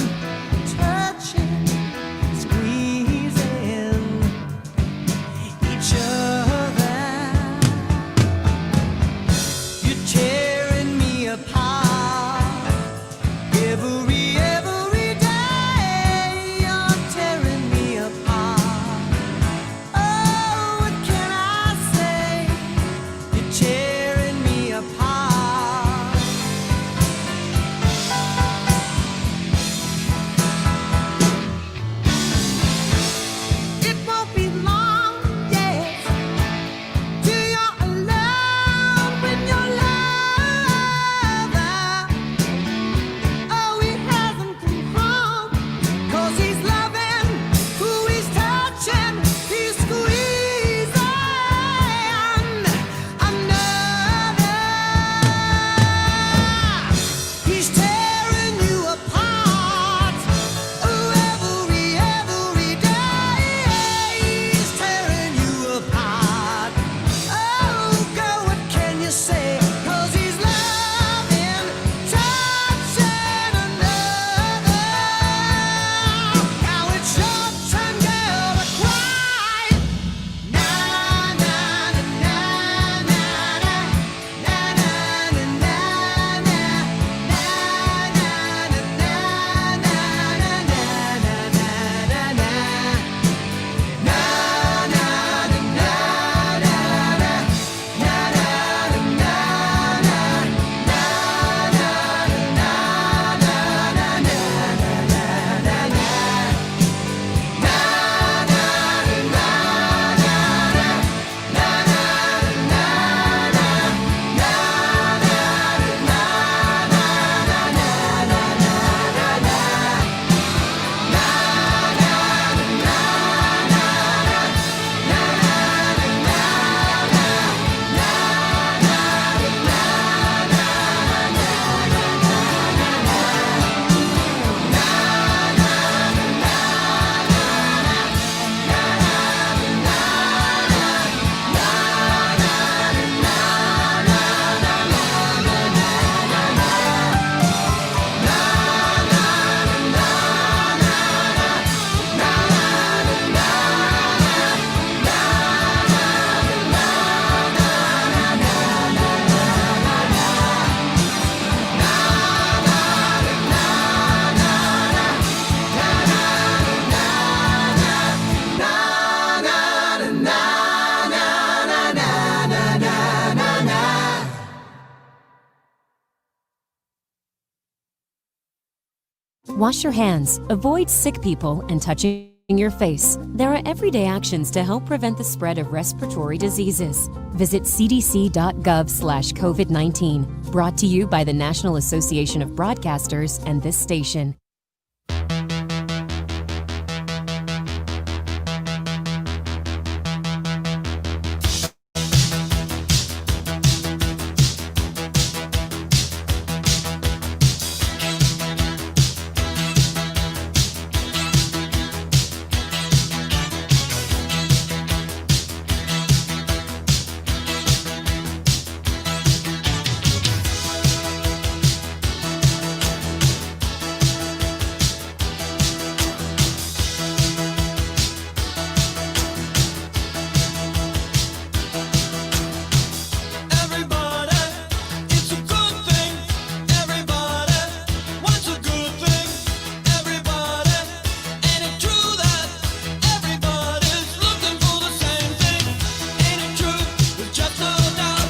Wash your hands, avoid sick people, and touching your face. There are everyday actions to help prevent the spread of respiratory diseases. Visit cdc.gov/COVID-19. Brought to you by the National Association of Broadcasters and this station. Everybody, it's a good thing. Everybody wants a good thing. Everybody, ain't it true that everybody's looking for the same thing? Ain't it true? There's just no doubt.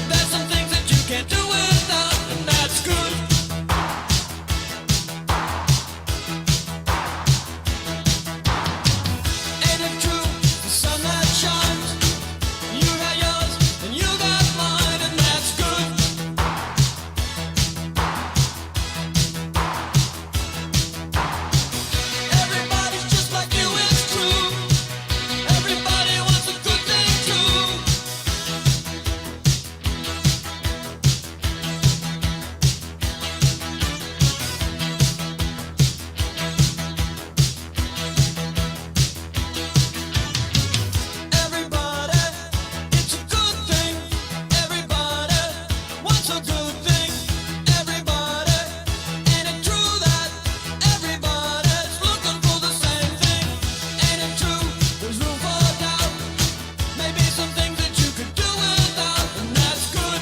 There's some things that you can't do without, and that's good. Ain't it true? The sun that shines. You got yours and you got mine, and that's good. Everybody's just like you, it's true. Everybody wants a good thing too. Everybody, it's a good thing. Everybody wants a good thing. Everybody, ain't it true that everybody's looking for the same thing? Ain't it true? There's room for doubt. Maybe some things that you could do without, and that's good.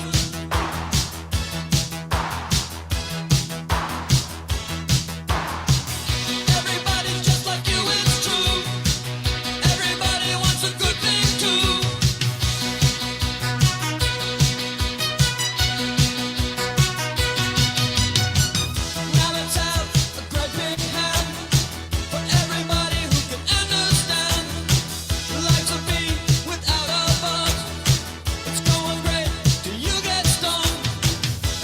Everybody's just like you, it's true. Everybody wants a good thing too. Now let's have a great big hand for everybody who can understand. Life's a bee without a buzz. It's going great till you get stung.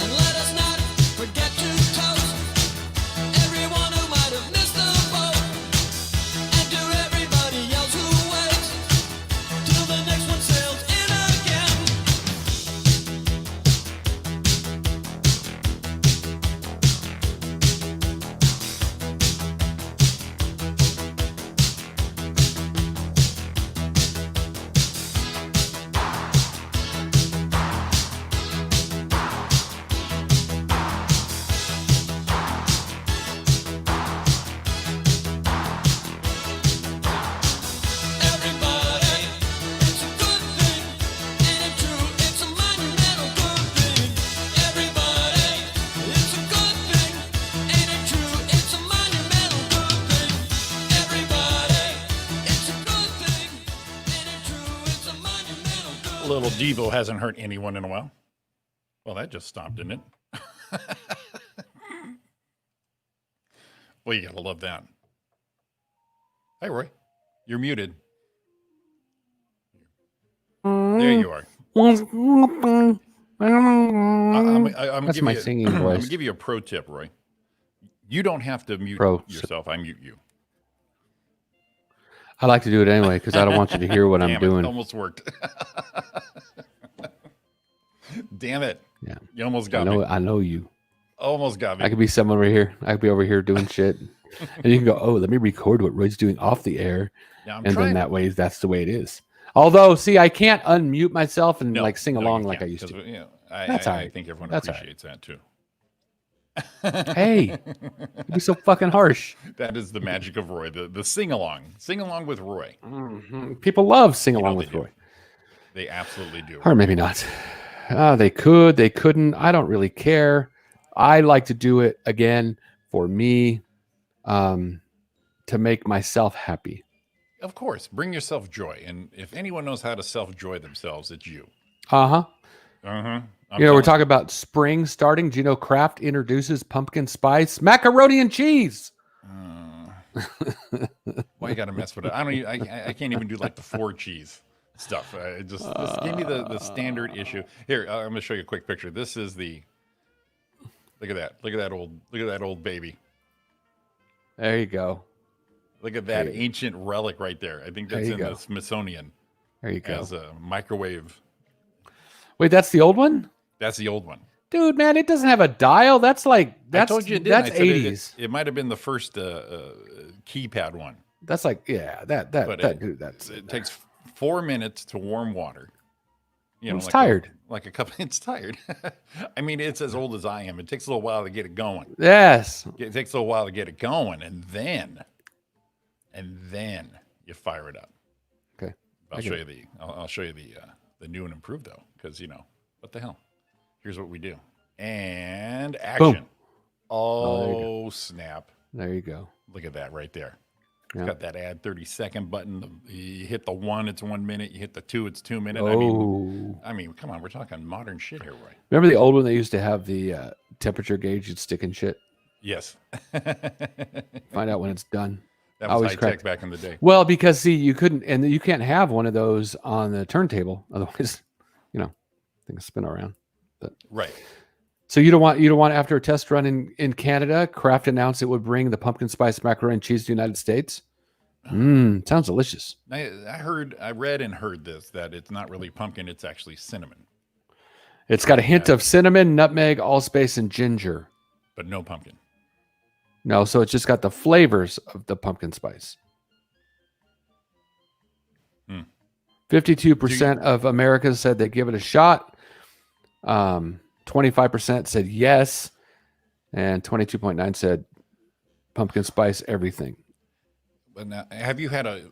And let us not forget to toast everyone who might have missed the boat. And to everybody else who waits till the next one sails in again. Everybody, it's a good thing. Ain't it true? It's a monumental good thing. Everybody, it's a good thing. Ain't it true? It's a monumental good thing. Everybody, it's a good thing. Ain't it true? It's a monumental good Little Devo hasn't hurt anyone in a while. Well, that just stopped, didn't it? Well, you gotta love that. Hey, Roy, you're muted. There you are. I'm That's give my you, singing I'm voice. gonna give you a pro tip, Roy. You don't have to mute Pro- yourself. I mute you. I like to do it anyway because I don't want you to hear what I'm Damn it, doing. almost worked. Damn it. Yeah. You almost I got know. me. I know you. Almost got me. I could be someone over here. I could be over here doing shit, and you can go, "Oh, let me record what Roy's doing off the air," Yeah, I'm and trying then to- that way, that's the way it is. Although, see, I can't unmute myself and No, like sing no, you along like I can't, used 'cause, to. you know, That's all I right. think everyone That's all right. appreciates that too. Hey, you'd be so fucking harsh. That is the magic of Roy. The sing along with Roy. People love sing along they with do. Roy, They absolutely do. or maybe not. They could, they couldn't. I don't really care. I like to do it again for me, to make myself happy. Of course, bring yourself joy, and if anyone knows how to self joy themselves, it's you. Uh huh. You know, we're talking about spring starting. Do you know Kraft introduces pumpkin spice macaroni and cheese? Why you got to mess with it? I can't even do like the 4 cheese stuff. Just give me the standard issue. Here, I'm going to show you a quick picture. This is the. Look at that. Look at that old baby. There you go. Look at that ancient relic right there. I think that's in the Smithsonian. There you go. As a microwave. Wait, that's the old one? That's the old one. Dude, man, it doesn't have a dial. That's like I told you it did. That's 80s. It might have been the first keypad one. That's like It takes 4 minutes to warm water. You know, it's tired. Like a cup. It's tired. I mean, it's as old as I am. It takes a little while to get it going. Yes. It takes a little while to get it going, and then you fire it up. Okay. I'll show you the new and improved though, because what the hell? Here's what we do. And action. Boom. Oh, snap. There you go. Look at that right there. Yeah. Got that add 30-second button. You hit the 1, it's 1 minute. You hit the 2, it's 2 minutes. Oh. I mean, come on. We're talking modern shit here, Roy. Remember the old one that used to have the temperature gauge you'd stick in shit? Yes. Find out when it's done. That was high-tech back in the day. Well, because see, you couldn't, and you can't have one of those on the turntable. Otherwise, things spin around. But right. So you don't want after a test run in Canada, Kraft announced it would bring the pumpkin spice macaroni and cheese to the United States. Sounds delicious. I read and heard this, that it's not really pumpkin, it's actually cinnamon. It's got a hint of cinnamon, nutmeg, allspice, and ginger. But no pumpkin. No, so it's just got the flavors of the pumpkin spice. 52% of Americans said they'd give it a shot. 25% said yes, and 22.9% said pumpkin spice everything. But now, have you had a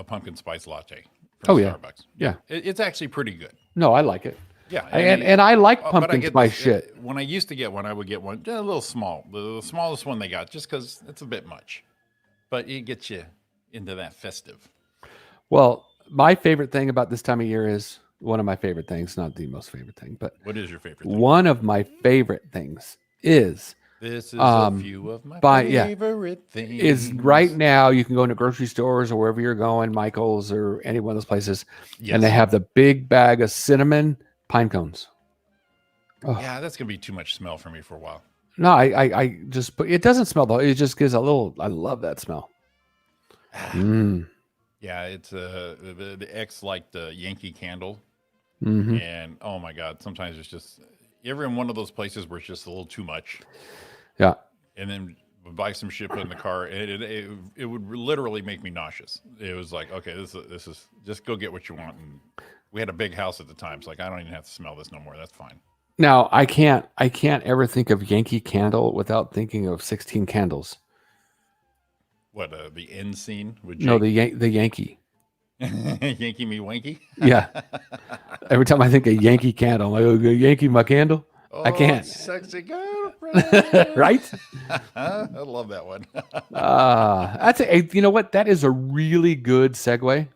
pumpkin spice latte from Starbucks? Yeah. It's actually pretty good. No, I like it. Yeah. And I like pumpkin spice shit. When I used to get one, I would get one a little small, the smallest one they got, just because it's a bit much. But it gets you into that festive. Well, my favorite thing about this time of year is one of my favorite things, not the most favorite thing, but what is your favorite thing? One of my favorite things is this is a few of my favorite things. Is right now you can go into grocery stores or wherever you're going, Michael's or any one of those places, and they have the big bag of cinnamon pine cones. Oh. Yeah, that's gonna be too much smell for me for a while. No, I just put it doesn't smell though. It just gives a little. I love that smell. Yeah, it's the X like the Yankee Candle, and oh my God, sometimes it's just you're in one of those places where it's just a little too much. Yeah, and then buy some shit, put in the car, and it would literally make me nauseous. It was like, okay, this is just go get what you want. And we had a big house at the time, so like I don't even have to smell this no more. That's fine. Now I can't ever think of Yankee Candle without thinking of 16 Candles. What the end scene with Jake? No, the Yankee. Yankee me wanky. Yeah. Every time I think of Yankee Candle, I'm like, oh, Yankee my candle. Oh, I can't. Sexy girlfriend. Right? I love that one. You know what? That is a really good segue.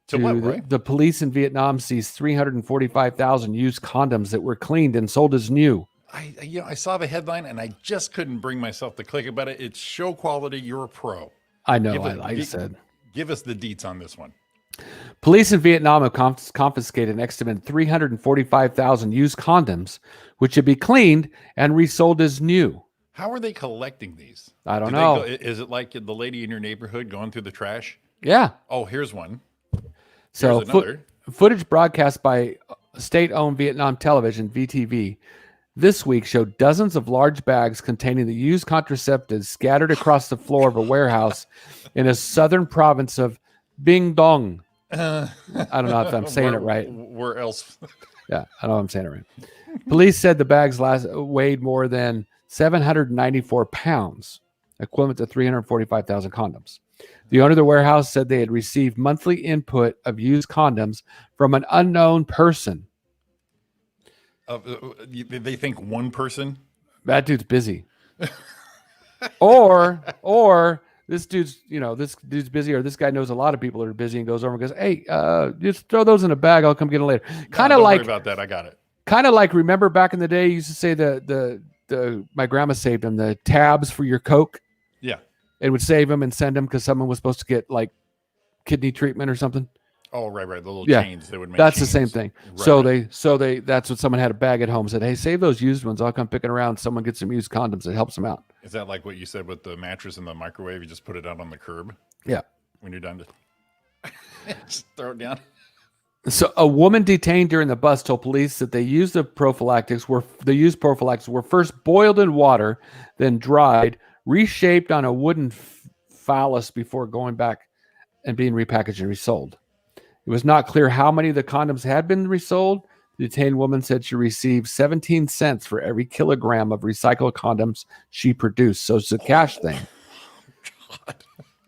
To what, right? The police in Vietnam sees 345,000 used condoms that were cleaned and sold as new. I saw the headline and I just couldn't bring myself to click about it. It's show quality. You're a pro. I know. I said. Give us the deets on this one. Police in Vietnam have confiscated an estimated 345,000 used condoms, which should be cleaned and resold as new. How are they collecting these? I don't know. Is it like the lady in your neighborhood going through the trash? Yeah. Oh, here's one. So footage broadcast by state-owned Vietnam television, VTV, this week showed dozens of large bags containing the used contraceptives scattered across the floor of a warehouse in a southern province of Binh Dong. I don't know if I'm saying it right. Where else? Yeah, I don't know if I'm saying it right. Police said the bags weighed more than 794 pounds, equivalent to 345,000 condoms. The owner of the warehouse said they had received monthly input of used condoms from an unknown person. They think one person? That dude's busy. or this dude's busy, or this guy knows a lot of people that are busy and goes over and goes, hey, just throw those in a bag. I'll come get it later. Kind of don't like worry about that. I got it. Kind of like, remember back in the day, you used to say my grandma saved them, the tabs for your Coke. Yeah. It would save them and send them because someone was supposed to get like kidney treatment or something. Oh, right. The little Yeah. chains they would make. That's chains. the same thing. Right, So that's what someone had a bag at home, said, hey, save those used ones. I'll come picking around. Someone gets some used condoms. It helps them out. Is that like what you said with the mattress in the microwave? You just put it out on the curb? Yeah. When you're done, just throw it down. So a woman detained during the bus told police that they used prophylactics were first boiled in water, then dried, reshaped on a wooden phallus before going back and being repackaged and resold. It was not clear how many of the condoms had been resold. The detained woman said she received 17 cents for every kilogram of recycled condoms she produced. So it's a cash thing. God.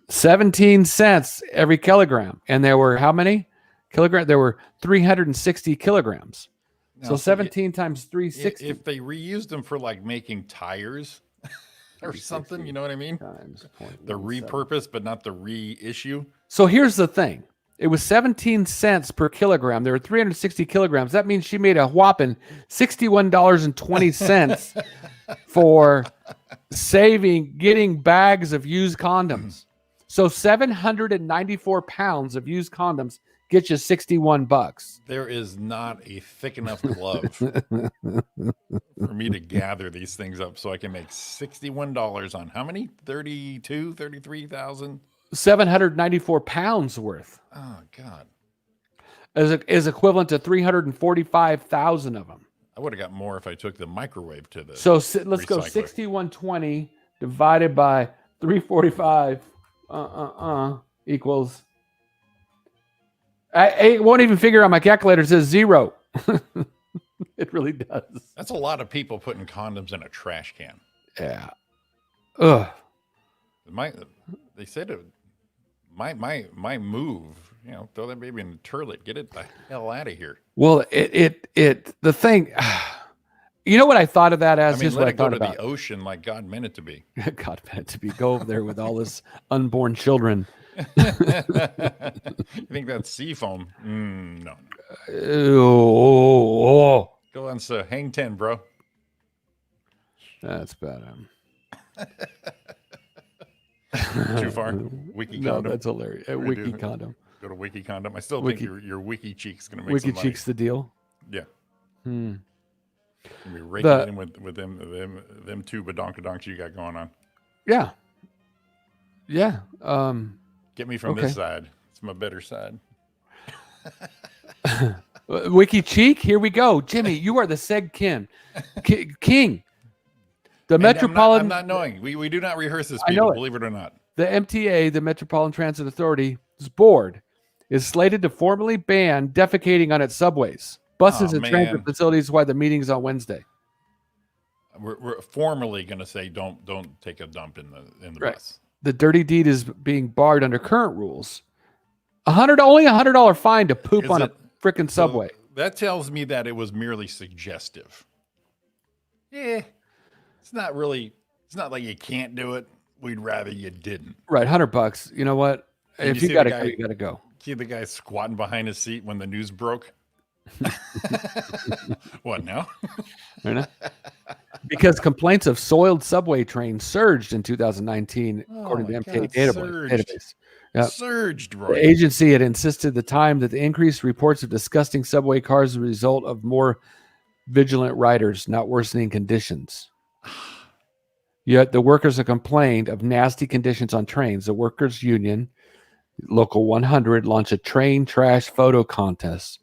17 cents every kilogram. And there were how many kilograms? There were 360 kilograms. Now, so 17 times 360. If they reused them for like making tires or something, you know what I mean? The repurpose, but not the reissue. So here's the thing. It was 17 cents per kilogram. There were 360 kilograms. That means she made a whopping $61.20 for getting bags of used condoms. So 794 pounds of used condoms get you $61. There is not a thick enough glove for me to gather these things up so I can make $61 on how many? 33,000? 794 pounds worth. Oh, God. Is equivalent to 345,000 of them. I would have got more if I took the microwave to the So let's go 6120 divided by 345 equals. I won't even figure out my calculator. It says 0. It really does. That's a lot of people putting condoms in a trash can. Yeah. Ugh. They said it. My move, throw that baby in the toilet, get it the hell out of here. Well, the thing, you know what I thought of that as? I mean, what I go thought to about the ocean like God meant it to be. God meant it to be. Go over there with all his unborn children. You think that's sea foam? No. Go on, so hang 10, bro. That's bad. Too far? Wiki No, condom? that's hilarious. Wiki condom. Go to Wiki condom. I still think your Wiki cheek's going to make Wiki some money. cheek's the deal. Yeah. Hmm. You'll be raking it in with them two badonkadonks you got going on. Yeah. Yeah. Get me from this side. It's my better side. Wiki cheek. Here we go. Jimmy, you are the Seg King. The Metropolitan. I'm not knowing. We do not rehearse this, I people, know it. believe it or not. The MTA, the Metropolitan Transit Authority's board, is slated to formally ban defecating on its subways, buses, and transit facilities. Why the meeting's on Wednesday? We're formally going to say don't take a dump in the bus. The dirty deed is being barred under current rules. Only $100 fine to poop on a freaking subway. That tells me that it was merely suggestive. Yeah, it's not like you can't do it. We'd rather you didn't. Right, $100. You know what? And if you got to go, you got to go. See the guy squatting behind his seat when the news broke? What now? Because complaints of soiled subway trains surged in 2019, according to the MTA database. Yep. Surged, right? The agency had insisted at the time that the increased reports of disgusting subway cars are a result of more vigilant riders, not worsening conditions. Yet the workers have complained of nasty conditions on trains. The workers' union, Local 100, launched a train trash photo contest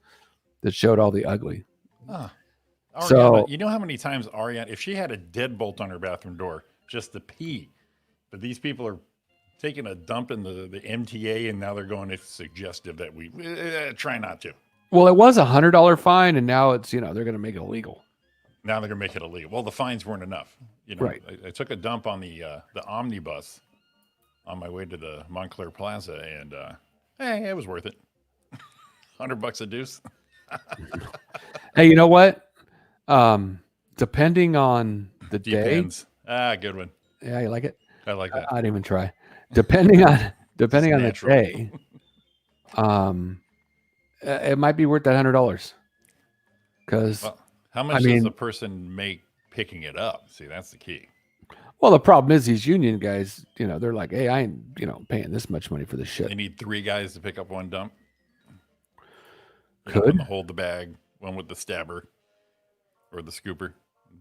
that showed all the ugly. Ariana, So you know how many times Ariana, if she had a deadbolt on her bathroom door just to pee, but these people are taking a dump in the MTA and now they're going, it's suggestive that we try not to. well, it was $100 fine, and now it's they're going to make it illegal. Now they're going to make it illegal. Well, the fines weren't enough. Right. I took a dump on the omnibus on my way to the Montclair Plaza, and it was worth it. $100 a deuce. Hey, you know what? Depending on the Depends. Good one. day. Yeah, you like it? I like that. I didn't even try. Depending on the day, it might be worth that $100. Because How much does the person make picking it up? See, that's the key. Well, the problem is these union guys, they're like, hey, I ain't, paying this much money for this shit. They need 3 guys to pick up one dump. One to hold the bag, one with the stabber or the scooper,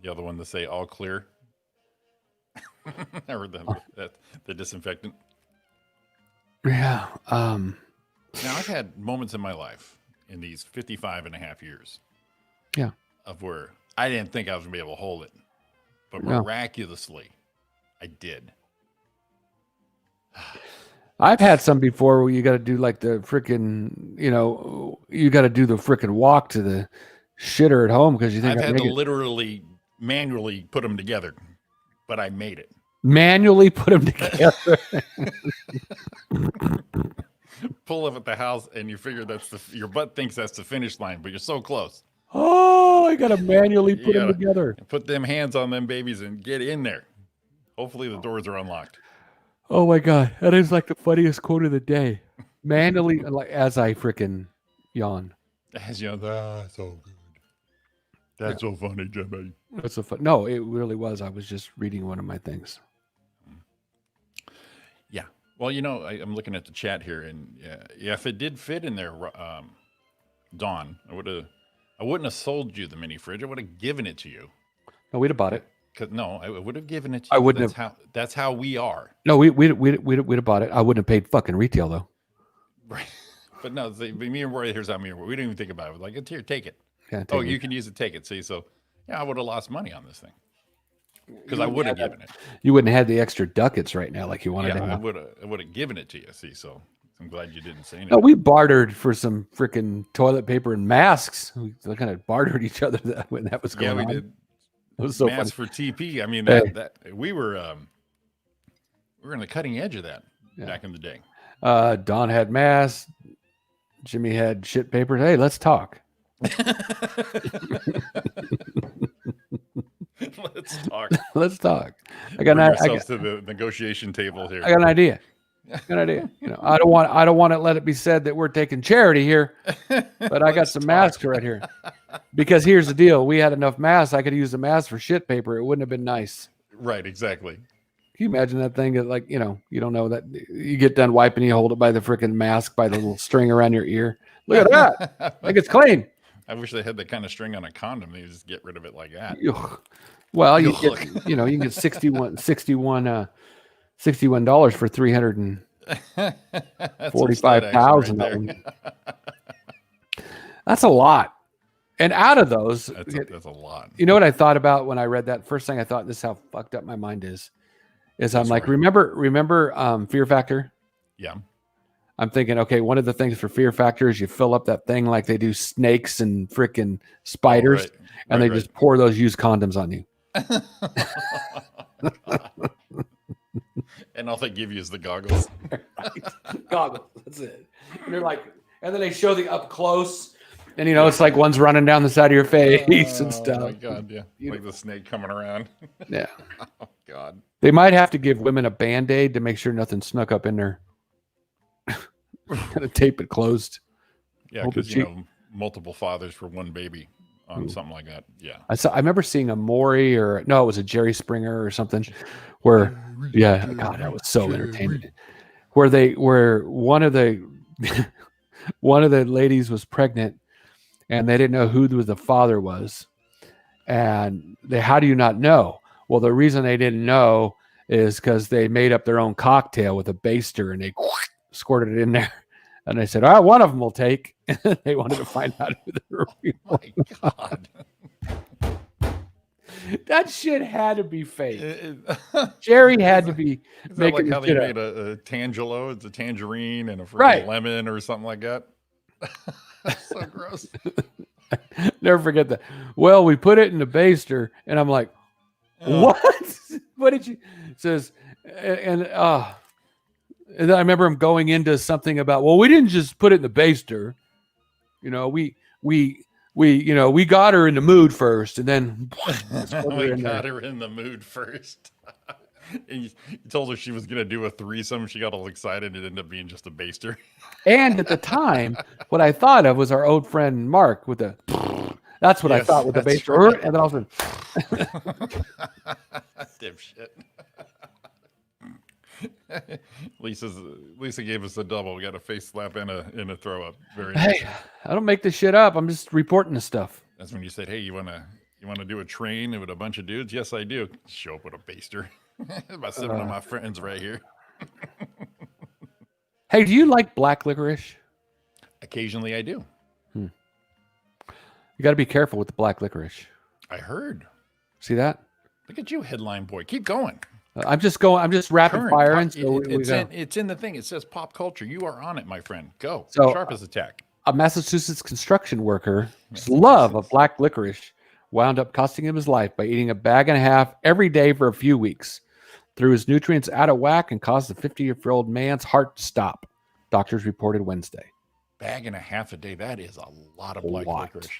the other one to say all clear. Or the disinfectant. Yeah. Now, I've had moments in my life in these 55 and a half years. Yeah. Of where I didn't think I was going to be able to hold it. But miraculously, I did. I've had some before where you got to do like the freaking, you got to do the freaking walk to the shitter at home because you think I've had to literally manually put them together, but I made it. Manually put them together. Pull up at the house and you figure your butt thinks that's the finish line, but you're so close. Oh, I got to manually put them together. Put them hands on them babies and get in there. Hopefully the doors are unlocked. Oh my God. That is like the funniest quote of the day. Manually, like as I freaking yawn. As you know, that's so good. That's so funny, Jimmy. That's so fun. No, it really was. I was just reading one of my things. Yeah. Well, I'm looking at the chat here, and if it did fit in there, Dawn, I wouldn't have sold you the mini fridge. I would have given it to you. No, we'd have bought it. I would have given it to you. I wouldn't That's how we are. No, we'd have bought it. I wouldn't have paid fucking retail though. Right. But no, me and Roy, here's how we didn't even think about it. We're like, here, take it. Yeah, you can use it, take it. See, so I would have lost money on this thing. Because I would have given it. You wouldn't have had the extra ducats right now like you wanted to have. I would have given it to you. See, so I'm glad you didn't say anything. No, we bartered for some freaking toilet paper and masks. We kind of bartered each other when that was going on. Yeah, we did. It was so masks funny. for TP. I mean, that we were on the cutting edge of that back in the day. Don had masks. Jimmy had shit paper. Hey, let's talk. Let's talk. I got to the negotiation table here. I got an idea. I don't want to let it be said that we're taking charity here, but I got some masks right here. Because here's the deal: we had enough masks. I could use the mask for shit paper. It wouldn't have been nice. Right. Exactly. Can you imagine that thing? Like, you don't know that you get done wiping, you hold it by the freaking mask by the little string around your ear. Look at that! Like it's clean. I wish they had that kind of string on a condom. They just get rid of it like that. Well, you get, you can get $61 for 345,000. Right. That's a lot. And out of those, that's a lot. You know what I thought about when I read that? First thing I thought, this is how fucked up my mind is I'm like, remember Fear Factor? Yeah. I'm thinking, okay, one of the things for Fear Factor is you fill up that thing like they do snakes and freaking spiders, and they just pour those used condoms on you. And all they give you is the goggles. Goggles, that's it. And they're like, and then they show the up close, and it's like one's running down the side of your face and stuff. Oh my God, yeah, like the snake coming around. Yeah. Oh God. They might have to give women a Band-Aid to make sure nothing snuck up in there. Kind of tape it closed. Yeah, because multiple fathers for one baby on something like that. Yeah, I remember seeing a Maury it was a Jerry Springer or something, where God, that was so entertaining. Where one of the ladies was pregnant, and they didn't know who the father was, and how do you not know? Well, the reason they didn't know is because they made up their own cocktail with a baster and they squirted it in there, and they said, "All right, one of them will take." They wanted to find out who the real one. Oh my God. That shit had to be fake. Jerry had to be like making how they made a tangelo. It's a tangerine and a lemon or something like that. That's so gross. Never forget that. Well, we put it in the baster, and I'm like, "What? What did you?" It says, and then I remember him going into something about, well, we didn't just put it in the baster. We got her in the mood first, and then we got her in the mood first. And you told her she was going to do a threesome. She got all excited. It ended up being just a baster. And at the time, what I thought of was our old friend Mark with the That's what I Yes, thought with the that's baster. right. And then all of a sudden, Dipshit. Lisa gave us a double. We got a face slap and a throw up. Very nice. hey, I don't make this shit up. I'm just reporting the stuff. That's when you said, "Hey, you wanna do a train with a bunch of dudes?" Yes, I do. Show up with a baster. About 7 of my friends right here. Hey, do you like black licorice? Occasionally, I do. You got to be careful with the black licorice. I heard. See that? Look at you, headline boy. Keep going. I'm just rapid Current firing. pop- So it's in the thing. It says pop culture. You are on it, my friend. Go. So, Sharp as a tack. a Massachusetts construction worker's love of black licorice wound up costing him his life by eating a bag and a half every day for a few weeks. Threw his nutrients out of whack and caused the 50-year-old man's heart to stop. Doctors reported Wednesday. Bag and a half a day. That is a lot of black licorice. It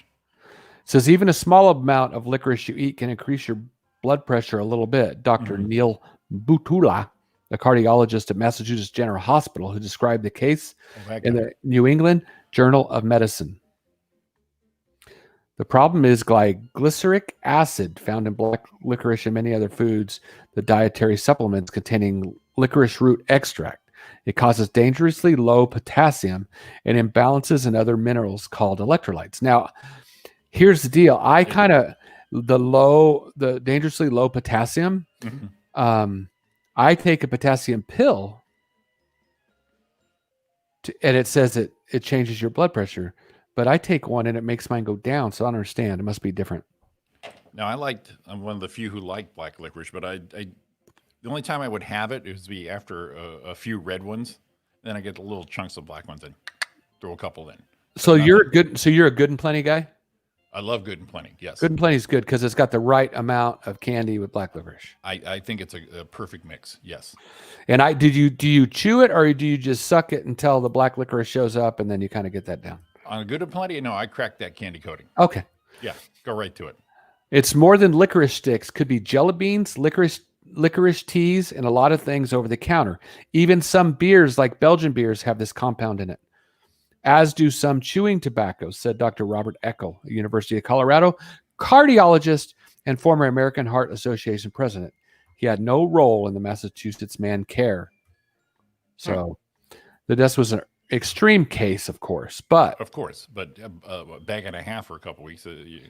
says even a small amount of licorice you eat can increase your blood pressure a little bit. Dr. Neil Butula, the cardiologist at Massachusetts General Hospital, who described the case in the New England Journal of Medicine. The problem is glyceric acid found in black licorice and many other foods, the dietary supplements containing licorice root extract. It causes dangerously low potassium and imbalances in other minerals called electrolytes. Now, here's the deal. The dangerously low potassium. I take a potassium pill and it says it changes your blood pressure, but I take one and it makes mine go down. So I don't understand. It must be different. Now, I'm one of the few who like black licorice, but the only time I would have it would be after a few red ones. Then I get the little chunks of black ones and throw a couple in. So you're a good and plenty guy? I love Good and Plenty. Yes. Good and Plenty is good because it's got the right amount of candy with black licorice. I think it's a perfect mix. Yes. And do you chew it or do you just suck it until the black licorice shows up and then you kind of get that down? On a Good and Plenty, no, I cracked that candy coating. Okay. Yeah, go right to it. It's more than licorice sticks. Could be jelly beans, licorice teas, and a lot of things over the counter. Even some beers, like Belgian beers, have this compound in it, as do some chewing tobaccos, said Dr. Robert Eckel, a University of Colorado cardiologist and former American Heart Association president. He had no role in the Massachusetts man care. So the death was an extreme case, of course, but a bag and a half for a couple weeks. Something's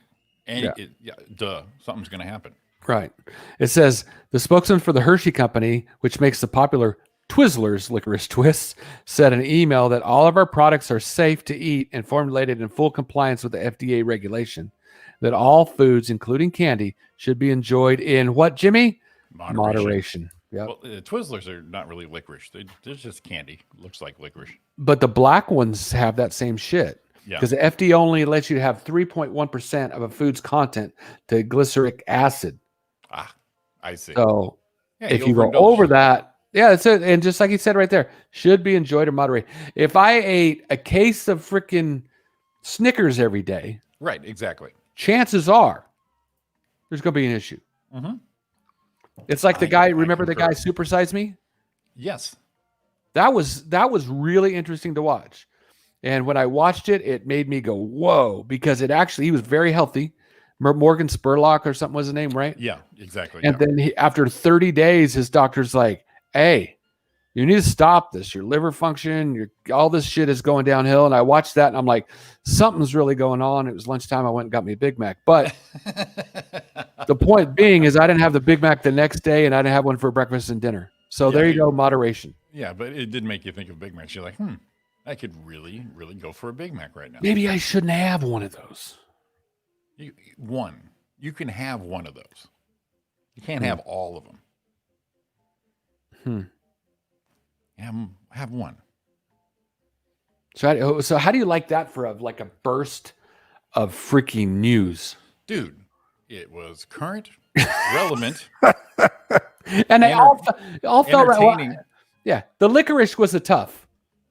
going to happen. Right. It says the spokesman for the Hershey Company, which makes the popular Twizzlers licorice twists, said in an email that all of our products are safe to eat and formulated in full compliance with the FDA regulation, that all foods, including candy, should be enjoyed in what, Jimmy? Moderation. Yep. Well, Twizzlers are not really licorice. They're just candy. Looks like licorice. But the black ones have that same shit. Yeah. Because the FDA only lets you have 3.1% of a food's content to glyceric acid. Ah, I see. So if you go over that, that's it. And just like he said right there, should be enjoyed in moderation. If I ate a case of freaking Snickers every day, right, exactly, chances are there's going to be an issue. Mm-hmm. It's like the guy. Remember the guy Supersize Me? Yes, that was really interesting to watch. And when I watched it, it made me go, whoa, because he was very healthy. Morgan Spurlock or something was his name, right? Yeah, exactly. And then after 30 days, his doctor's like, hey, you need to stop this. Your liver function, all this shit is going downhill. And I watched that and I'm like, something's really going on. It was lunchtime. I went and got me a Big Mac. But the point being is I didn't have the Big Mac the next day and I didn't have one for breakfast and dinner. So there you go, moderation. Yeah, but it did make you think of Big Macs. You're like, I could really, really go for a Big Mac right now. Maybe I shouldn't have one of those. You can have one of those. You can't have all of them. Have one. So how do you like that for a burst of freaking news? Dude, it was current, relevant, and they all felt entertaining. Right. Yeah, the licorice was a tough.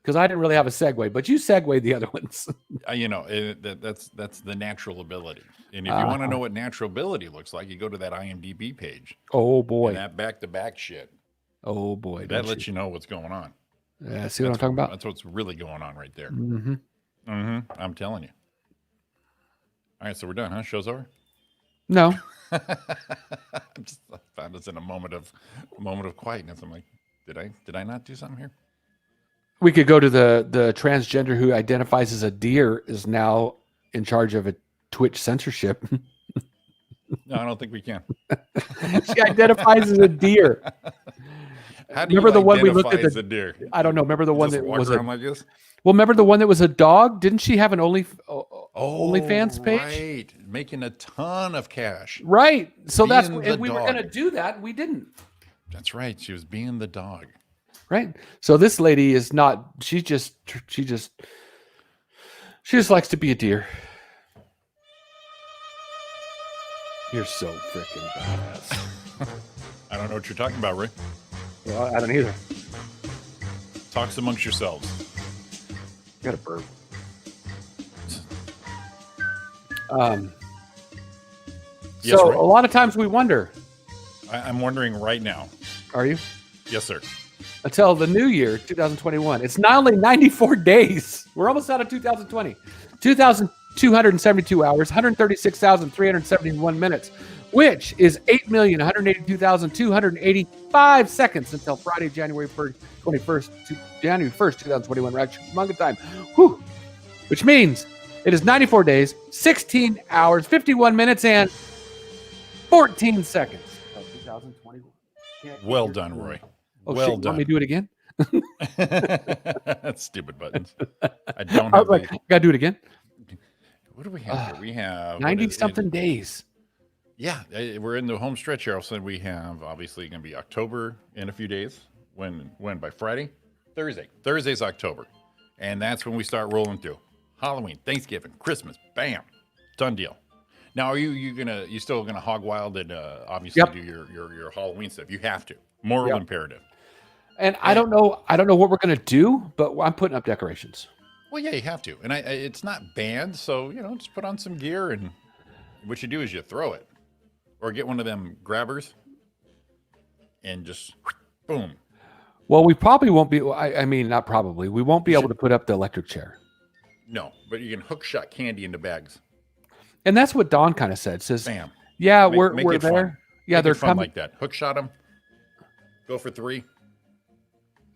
Because I didn't really have a segue, but you segued the other ones. That's the natural ability. And if you want to know what natural ability looks like, you go to that IMDb page. Oh, boy. And that back-to-back shit. Oh, boy. That lets you know what's going on. Yeah, see what I'm talking about? That's what's really going on right there. Mm-hmm. Mm-hmm. I'm telling you. All right, so we're done, huh? Show's over. No. I found us in a moment of quietness. I'm like, did I not do something here? We could go to the transgender who identifies as a deer is now in charge of a Twitch censorship. No, I don't think we can. She identifies as a deer. How do Remember you the one we looked identify at as a deer? I don't know. Remember the one Just that walk was around like this? well, remember the one that was a dog? Didn't she have an OnlyFans page? Right, making a ton of cash. Right. So that's Being and the we were dog. going to do that. We didn't. That's right. She was being the dog. Right. So this lady is not. She just likes to be a deer. You're so freaking badass. I don't know what you're talking about, Ray. Well, I don't either. Talks amongst yourselves. Got a burp. Yes, So Ray. a lot of times we wonder, I'm wondering right now. are you? Yes, sir. Until the new year, 2021. It's not only 94 days. We're almost out of 2020. 2,272 hours, 136,371 minutes, which is 8,182,285 seconds until Friday, January 21st, 2021. We're actually Munga time. Whew. Which means it is 94 days, 16 hours, 51 minutes, and 14 seconds until 2021. Well done, Roy. Oh, well shit. done. Want me to do it again? That's stupid buttons. I don't I have was like, gotta do it again. What do we have here? We have 90 something days. Yeah, we're in the home stretch here. So we have obviously going to be October in a few days. When by Friday? Thursday. Thursday's October. And that's when we start rolling through. Halloween, Thanksgiving, Christmas, bam. Done deal. Now are you still gonna hog wild and obviously Yep. do your Halloween stuff? You have to. Moral Yep. imperative. And I don't know what we're gonna do, but I'm putting up decorations. Well, yeah, you have to. And it's not banned, so just put on some gear, and what you do is you throw it. Or get one of them grabbers and just boom. Well, we probably won't be. I mean, not probably. We won't be able to put up the electric chair. No, but you can hook shot candy into bags. And that's what Dawn kind of said. Says, Bam. yeah, Make we're it there. fun. Yeah, Make they're it fun coming. like that. Hook shot them. Go for 3.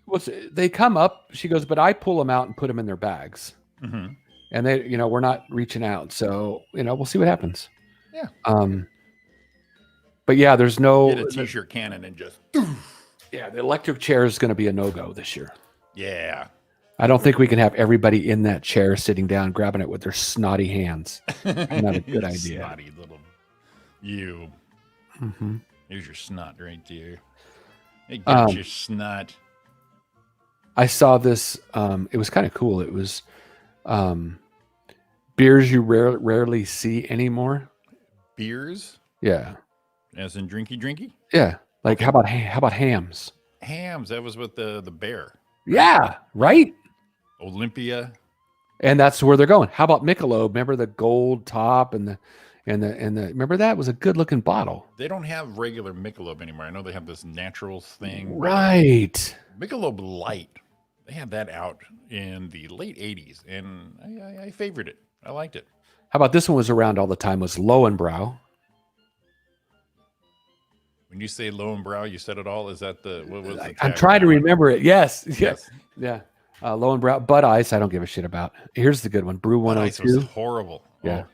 Well, they come up. She goes, but I pull them out and put them in their bags. Mm-hmm. And they, we're not reaching out. So, we'll see what happens. Yeah. But yeah, there's no. Get a t-shirt cannon and just. Yeah, the electric chair is going to be a no-go this year. Yeah. I don't think we can have everybody in that chair sitting down, grabbing it with their snotty hands. Not a good idea. Snotty little you. Mm-hmm. Here's your snot right there. Hey, get your snot. I saw this. It was kind of cool. It was beers you rarely see anymore. Beers, Yeah, as in drinky. yeah. Like how about hams? Hams. That was with the bear. Yeah, right. Olympia. And that's where they're going. How about Michelob? Remember the gold top and the remember that was a good looking bottle. They don't have regular Michelob anymore. I know they have this naturals thing. Right. Michelob Light. They had that out in the late 80s, and I favored it. I liked it. How about this one was around all the time? Was Lowenbrow. When you say low and brow, you said it all. Is that what was the I'm trying to tagline? remember it. Yes. Yes. Yeah. Lowenbrow. Bud Ice. I don't give a shit about. Here's the good one. Brew Bud Ice 102. was horrible. Yeah. Oh.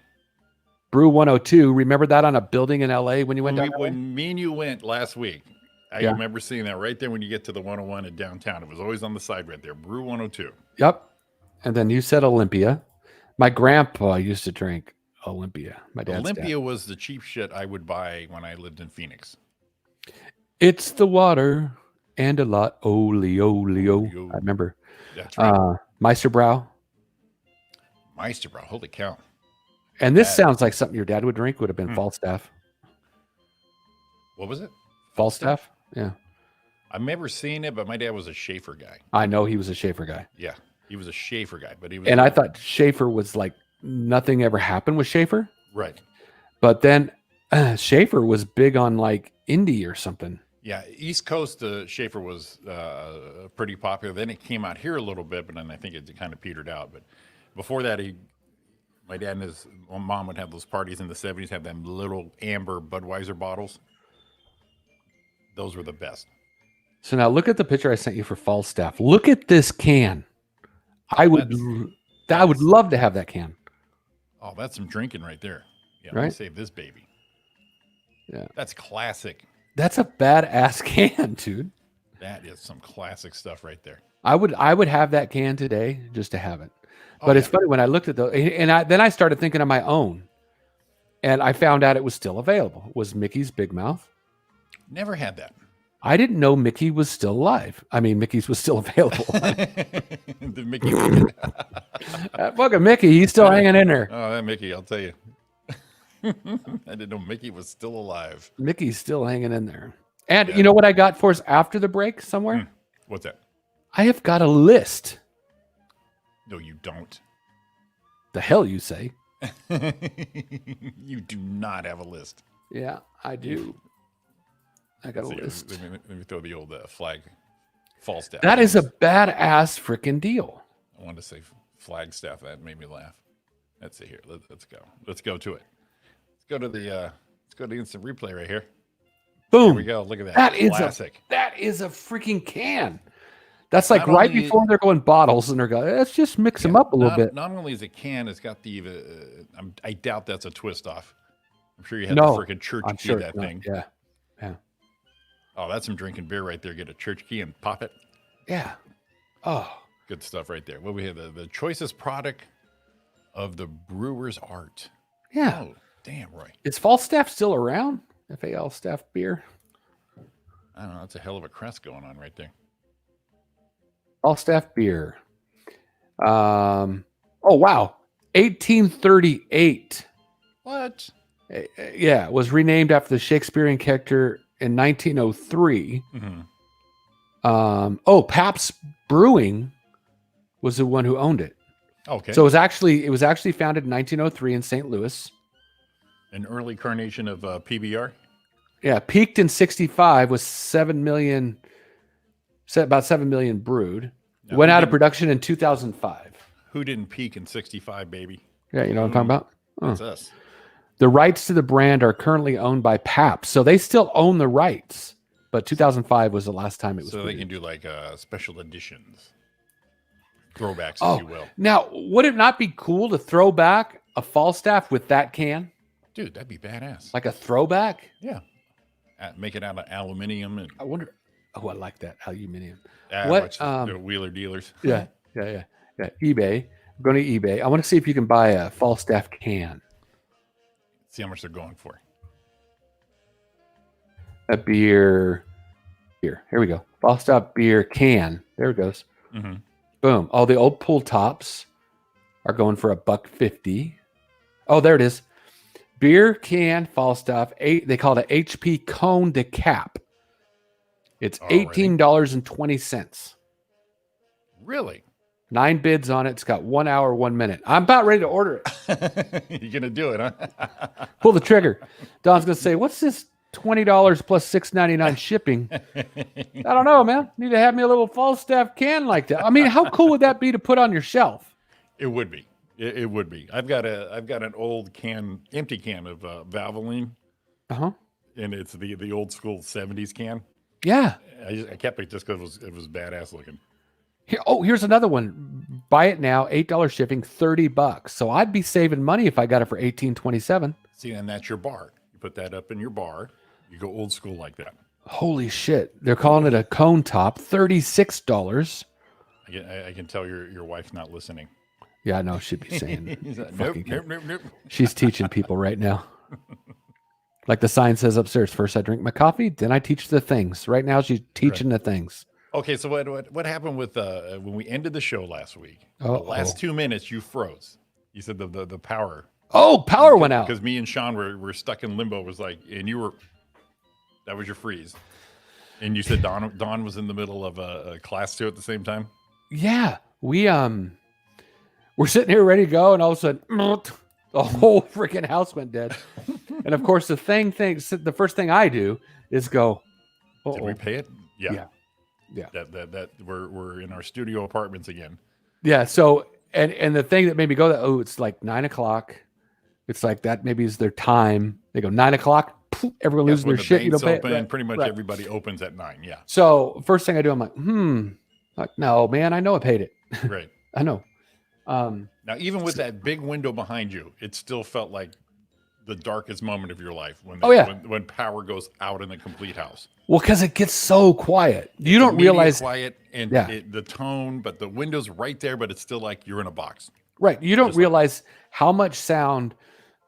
Brew 102. Remember that on a building in LA when you went down? When me and you went last week, I Yeah. remember seeing that right there when you get to the 101 in downtown. It was always on the side right there. Brew 102. Yep. And then you said Olympia. My grandpa used to drink Olympia. My dad's Olympia dad. was the cheap shit I would buy when I lived in Phoenix. It's the water and a lot. Oleo. I remember. That's right. Meisterbrow. Meisterbrow. Holy cow. And this That- sounds like something your dad would drink. Would have been Falstaff. What was it? Falstaff? Yeah. I've never seen it, but my dad was a Schaefer guy. I know he was a Schaefer guy. Yeah. He was a Schaefer guy, but he was. And I thought Schaefer was like nothing ever happened with Schaefer. Right. But then Schaefer was big on like indie or something. Yeah, East Coast Schaefer was pretty popular. Then it came out here a little bit, but then I think it kind of petered out. But before that, My dad and his mom would have those parties in the 70s, have them little amber Budweiser bottles. Those were the best. So now look at the picture I sent you for Falstaff. Look at this can. I would love to have that can. Oh, that's some drinking right there. Yeah, let me Right? save this baby. Yeah. That's classic. That's a badass can, dude. That is some classic stuff right there. I would have that can today just to have it. But it's funny when I looked at then I started thinking of my own, and I found out it was still available. It was Mickey's Big Mouth. Never had that. I didn't know Mickey was still alive. I mean, Mickey's was still available. The Mickey. Fucking Mickey, he's still hanging in there. Oh, that Mickey, I'll tell you. I didn't know Mickey was still alive. Mickey's still hanging in there. And you know what I got for us after the break somewhere? What's that? I have got a list. No, you don't. The hell you say? You do not have a list. Yeah, I do. I got a See, list. Let me throw the old flag Falstaff. That is a badass freaking deal. I wanted to say Flagstaff. That made me laugh. Let's see here. Let's go. Let's go to it. Let's go to the instant replay right here. Boom. Here we go. Look at that. That is Classic. that is a freaking can. That's like Not right only- before they're going bottles, and they're going, let's just mix them up a little bit. Not only is it can, it's got the. I doubt that's a twist off. I'm sure you had No, to freaking church I'm key sure that it's not. thing. Yeah. Yeah. Oh, that's some drinking beer right there. Get a church key and pop it. Yeah. Oh, Good stuff right there. What we have the choicest product of the brewer's art. yeah. Oh, damn, Roy. Is Falstaff still around? FAL staff beer. I don't know. That's a hell of a crest going on right there. Falstaff beer. Oh wow. 1838. What? Yeah, it was renamed after the Shakespearean character in 1903. Mm-hmm. Pabst Brewing was the one who owned it. Okay. So it was actually founded in 1903 in St. Louis. An early carnation of PBR. Yeah, peaked in 65 was 7 million, about 7 million brewed. Now, Went who out of didn't- production in 2005. Who didn't peak in 65, baby? Yeah, you know what I'm talking about? That's us. The rights to the brand are currently owned by Pabst, so they still own the rights. But 2005 was the last time it was. So they brewed. can do like special editions, throwbacks, Oh, if you will. now would it not be cool to throw back a Falstaff with that can, Dude, that'd be badass. like a throwback? Yeah. Make it out of aluminium and I wonder. Oh, I like that aluminium. what? What, The wheeler dealers. Yeah. eBay. I'm going to eBay. I want to see if you can buy a Falstaff can. See how much they're going for. A beer. Here we go. Falstaff beer can. There it goes. Mm-hmm. Boom. Oh, the old pull tops are going for $1.50. Oh, there it is. Beer can Falstaff. They call it a HP cone de cap. It's Alrighty. $18.20. Really? 9 bids on it. It's got 1 hour, 1 minute. I'm about ready to order it. You're gonna do it, huh? Pull the trigger. Don's gonna say, "What's this $20 plus $6.99 shipping?" I don't know, man. Need to have me a little Falstaff can like that. I mean, how cool would that be to put on your shelf? It would be. It would be. I've got an old empty can of Valvoline, Uh-huh. and it's the old school '70s can. Yeah. I kept it just because it was badass looking. Here's another one. Buy it now, $8 shipping, $30. So I'd be saving money if I got it for $18.27. See, and that's your bar. You put that up in your bar. You go old school like that. Holy shit. They're calling it a cone top, $36. I can tell your wife's not listening. Yeah, I know she'd be saying. He's like, fucking- nope. She's teaching people right now. Like the sign says upstairs, first I drink my coffee, then I teach the things. Right now she's teaching the things. Okay, so what happened with when we ended the show last week? The Uh-oh. last 2 minutes, you froze. You said the power. Oh, power went out. Because me and Sean were stuck in limbo. It was like, and that was your freeze. And you said Dawn was in the middle of a class too at the same time. Yeah, we're sitting here ready to go, and all of a sudden, the whole freaking house went dead. And of course, the first thing I do is go, Did we pay it? Yeah. That we're in our studio apartments again. Yeah. So And the thing that made me go that, oh, it's like 9:00. It's like that maybe is their time. They go 9:00, poof, everyone loses their shit. You don't pay. Open, pretty much right. everybody opens at 9. Yeah. So first thing I do, I'm like, no, man, I know I paid it. Right. I know. Now, even with that big window behind you, it still felt like the darkest moment of your life when when power goes out in the complete house. Well, because it gets so quiet. You don't realize quiet and the tone, but the window's right there, but it's still like you're in a box. Right. You don't realize how much sound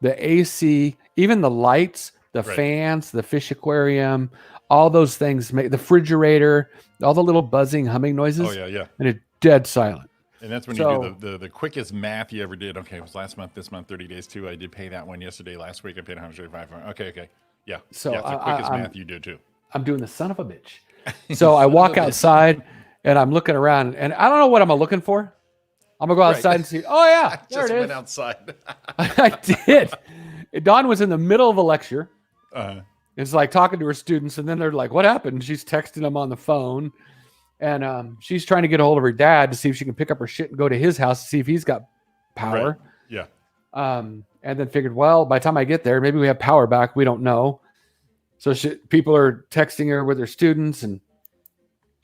the AC, even the lights, the fans, the fish aquarium, all those things make, the refrigerator, all the little buzzing, humming noises. Oh, yeah. And it's dead silent. And that's when you do the quickest math you ever did. Okay, it was last month, this month, 30 days too. I did pay that one yesterday. Last week I paid 135. Okay. Yeah. So it's the quickest math you do too. I'm doing the son of a bitch. So I walk outside and I'm looking around and I don't know what I'm looking for. I'm gonna go outside and see. Oh yeah, there just it is. went outside. I did. Dawn was in the middle of a lecture. It's like talking to her students, and then they're like, "What happened?" She's texting them on the phone, and she's trying to get a hold of her dad to see if she can pick up her shit and go to his house to see if he's got power. Right. Yeah. And then figured, well, by the time I get there, maybe we have power back. We don't know. So people are texting her with their students, and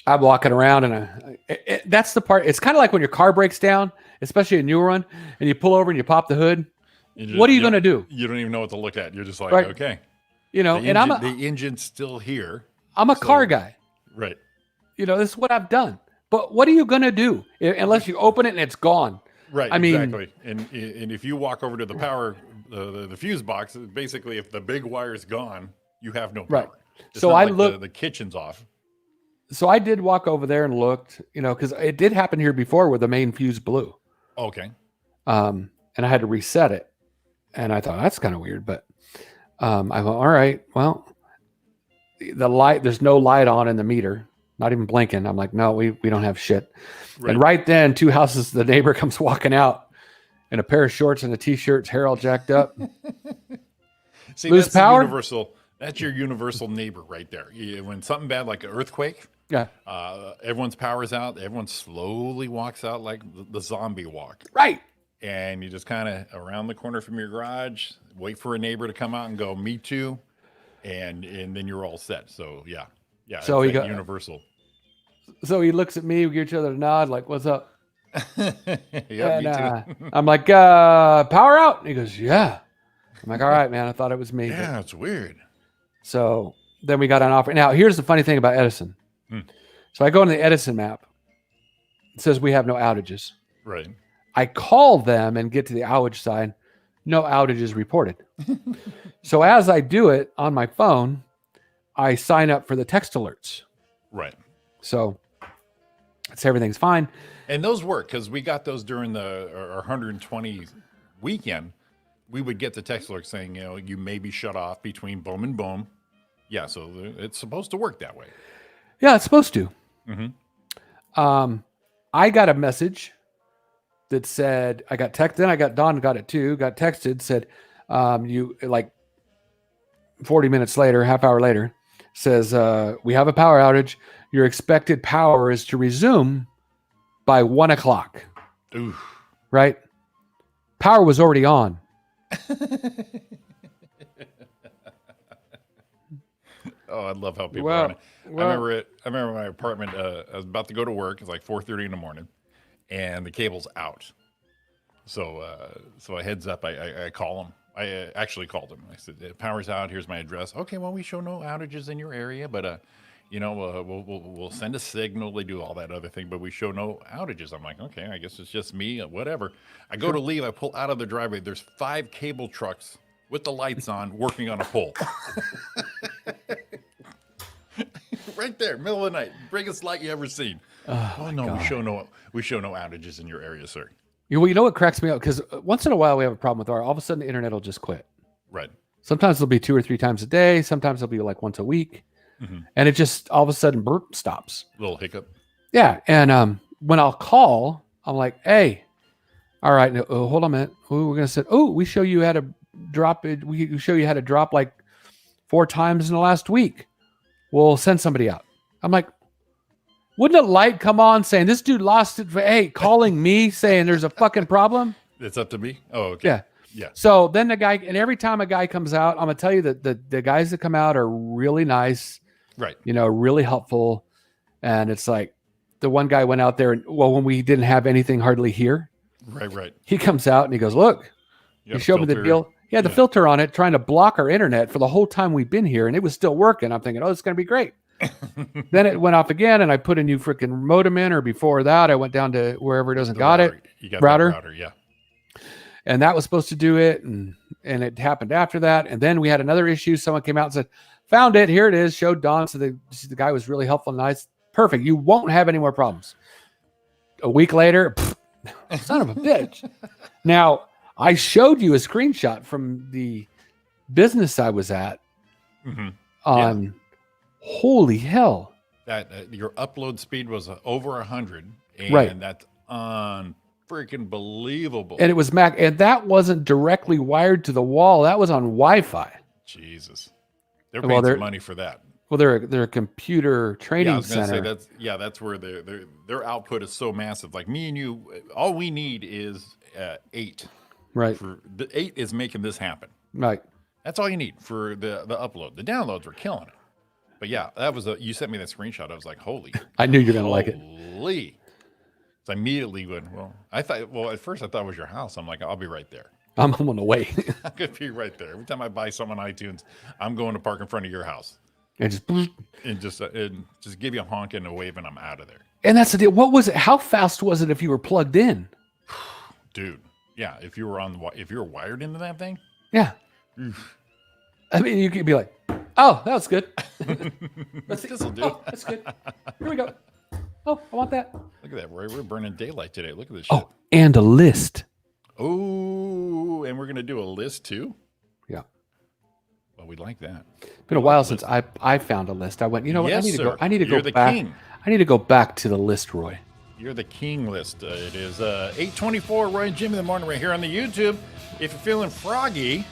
I'm walking around, and that's the part. It's kind of like when your car breaks down, especially a newer one, and you pull over and you pop the hood. What are you going to do? You don't even know what to look at. You're just like, okay. You know, the engine's still here. I'm a car guy. Right. You know, this is what I've done. But what are you going to do unless you open it and it's gone? Right. I mean, exactly. And if you walk over to the power, the fuse box, basically, if the big wire's gone, you have no power. Right. It's so not I like looked. The kitchen's off. So I did walk over there and looked, because it did happen here before where the main fuse blew. Okay. And I had to reset it. And I thought, that's kind of weird. But I went, all right, well, the light, there's no light on in the meter, not even blinking. I'm like, no, we don't have shit. Right. And right then, 2 houses, the neighbor comes walking out in a pair of shorts and a t-shirt, hair all jacked up. See, lose that's power. That's your universal neighbor right there. When something bad like an earthquake, everyone's power's out. Everyone slowly walks out like the zombie walk. Right. And you just kind of around the corner from your garage, wait for a neighbor to come out and go, me too. And then you're all set. So yeah. So he got universal. So he looks at me, we give each other a nod, like, what's up? Yeah, me too. I'm like, power out. And he goes, yeah. I'm like, all right, man. I thought it was me. Yeah, it's weird. So then we got an offer. Now, here's the funny thing about Edison. So I go into the Edison map. It says we have no outages. Right. I call them and get to the outage sign. No outages reported. So as I do it on my phone, I sign up for the text alerts. Right. So it's everything's fine. And those work because we got those during our 120 weekend. We would get the text alert saying, you may be shut off between boom and boom. Yeah, so it's supposed to work that way. Yeah, it's supposed to. Mm-hmm. I got a message that said, I got texted, then I got Don got it too, got texted, said, you like 40 minutes later, half hour later, says, we have a power outage. Your expected power is to resume by 1:00. Ooh. Right? Power was already on. Oh, I love how people are on it. I remember my apartment. I was about to go to work. It's like 4:30 in the morning, and the cable's out. So I heads up. I call him. I actually called him. I said, "Power's out. Here's my address." Okay, well, we show no outages in your area, but we'll send a signal. They do all that other thing, but we show no outages. I'm like, okay, I guess it's just me. Whatever. I go to leave. I pull out of the driveway. There's 5 cable trucks with the lights on, working on a pole. Right there, middle of the night, biggest light you ever seen. Oh no, God. we show no outages in your area, sir. You know what cracks me up? Because once in a while we have a problem with all of a sudden the internet will just quit. Right. Sometimes it'll be 2 or 3 times a day. Sometimes it'll be like once a week. Mm-hmm. And it just all of a sudden stops. Little hiccup. Yeah. And when I'll call, I'm like, hey, all right, hold on a minute. Ooh, we're going to say, we show you had a drop. We show you had a drop like 4 times in the last week. We'll send somebody out. I'm like, Wouldn't a light come on saying this dude lost it? Hey, calling me saying there's a fucking problem. It's up to me. Oh, okay. Yeah. Yeah. So then the guy, and every time a guy comes out, I'm gonna tell you that the guys that come out are really nice, Right. Really helpful. And it's like the one guy went out there and when we didn't have anything hardly here, Right. he comes out and he goes, look, You he got a showed me the filter. deal. He had the filter on it, trying to block our internet for the whole time we've been here, and it was still working. I'm thinking, oh, it's going to be great. Then it went off again, and I put a new freaking modem in, or before that, I went down to wherever it doesn't got router. it. You got router. that router, yeah. And that was supposed to do it, and it happened after that. And then we had another issue. Someone came out and said, found it. Here it is. Showed Don. So the guy was really helpful and nice. Perfect. You won't have any more problems. A week later, son of a bitch. Now, I showed you a screenshot from the business I was at on holy hell. That your upload speed was over 100, and Right. that's freaking believable. And it was Mac, and that wasn't directly wired to the wall. That was on Wi-Fi. Jesus, they're Well, paying they're- some money for that. Well, they're a computer Yeah, I training was gonna center. say that's where their output is so massive. Like me and you, all we need is 8. Right. For the 8 is making this happen. Right. That's all you need for the upload. The downloads were killing it. But yeah, that was you sent me that screenshot. I was like, holy. I knew you're gonna like it. Holy. So I immediately went, at first I thought it was your house. I'm like, I'll be right there. I'm on the way. I could be right there. Every time I buy something on iTunes, I'm going to park in front of your house and just and just give you a honk and a wave, and I'm out of there. And that's the deal. What was it? How fast was it if you were plugged in? Dude, yeah, if you were wired into that thing, Yeah. I mean, you could be like, oh, that was good. this'll do. Oh, that's good. Here we go. Oh, I want that. Look at that, Roy. We're burning daylight today. Look at this shit. Oh, and a list. Oh, and we're gonna do a list too. Yeah. Well, we like that. Been a while since I found a list. I went, you know what? Yes, I need to sir. go. I need to You're go the back. king. I need to go back to the list, Roy. You're the king list. It is 8:24. Roy and Jimmy in the morning right here on the YouTube. If you're feeling froggy,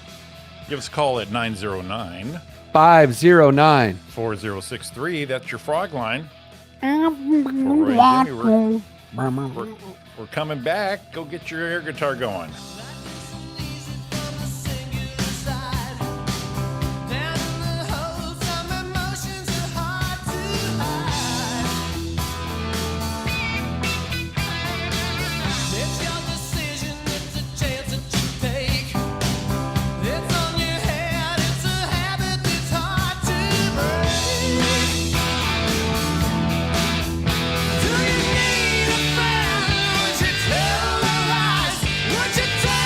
give us a call at 909 509. 4063. That's your frog line. For Roy and Jimmy, we're coming back. Go get your air guitar going. Would you tell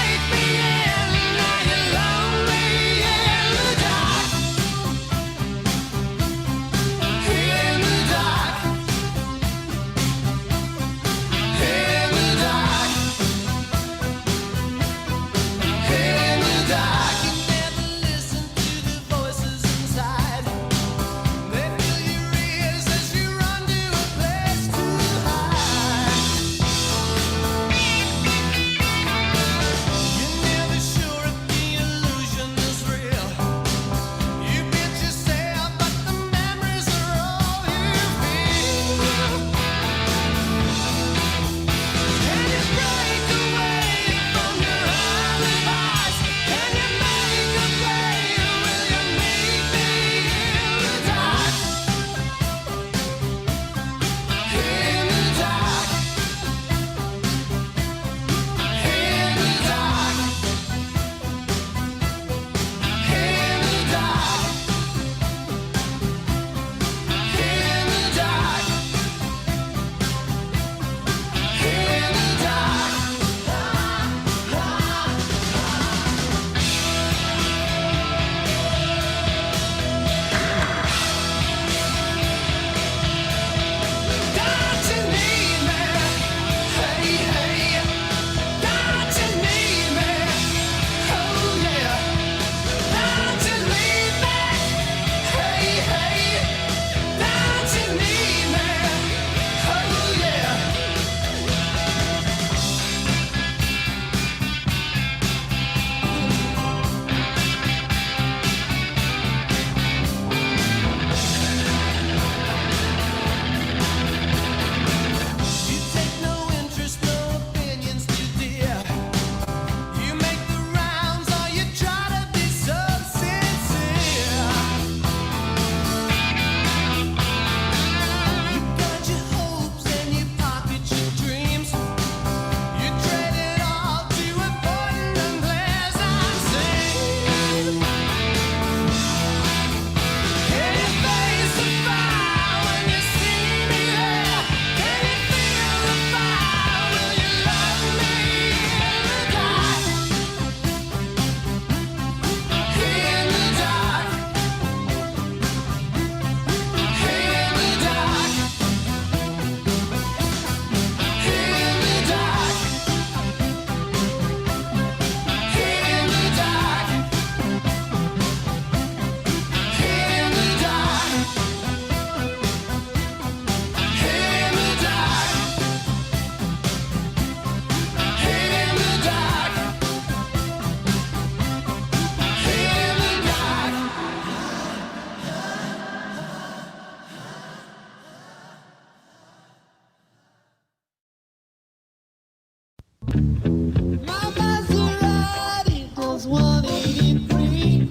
My Maserati does 183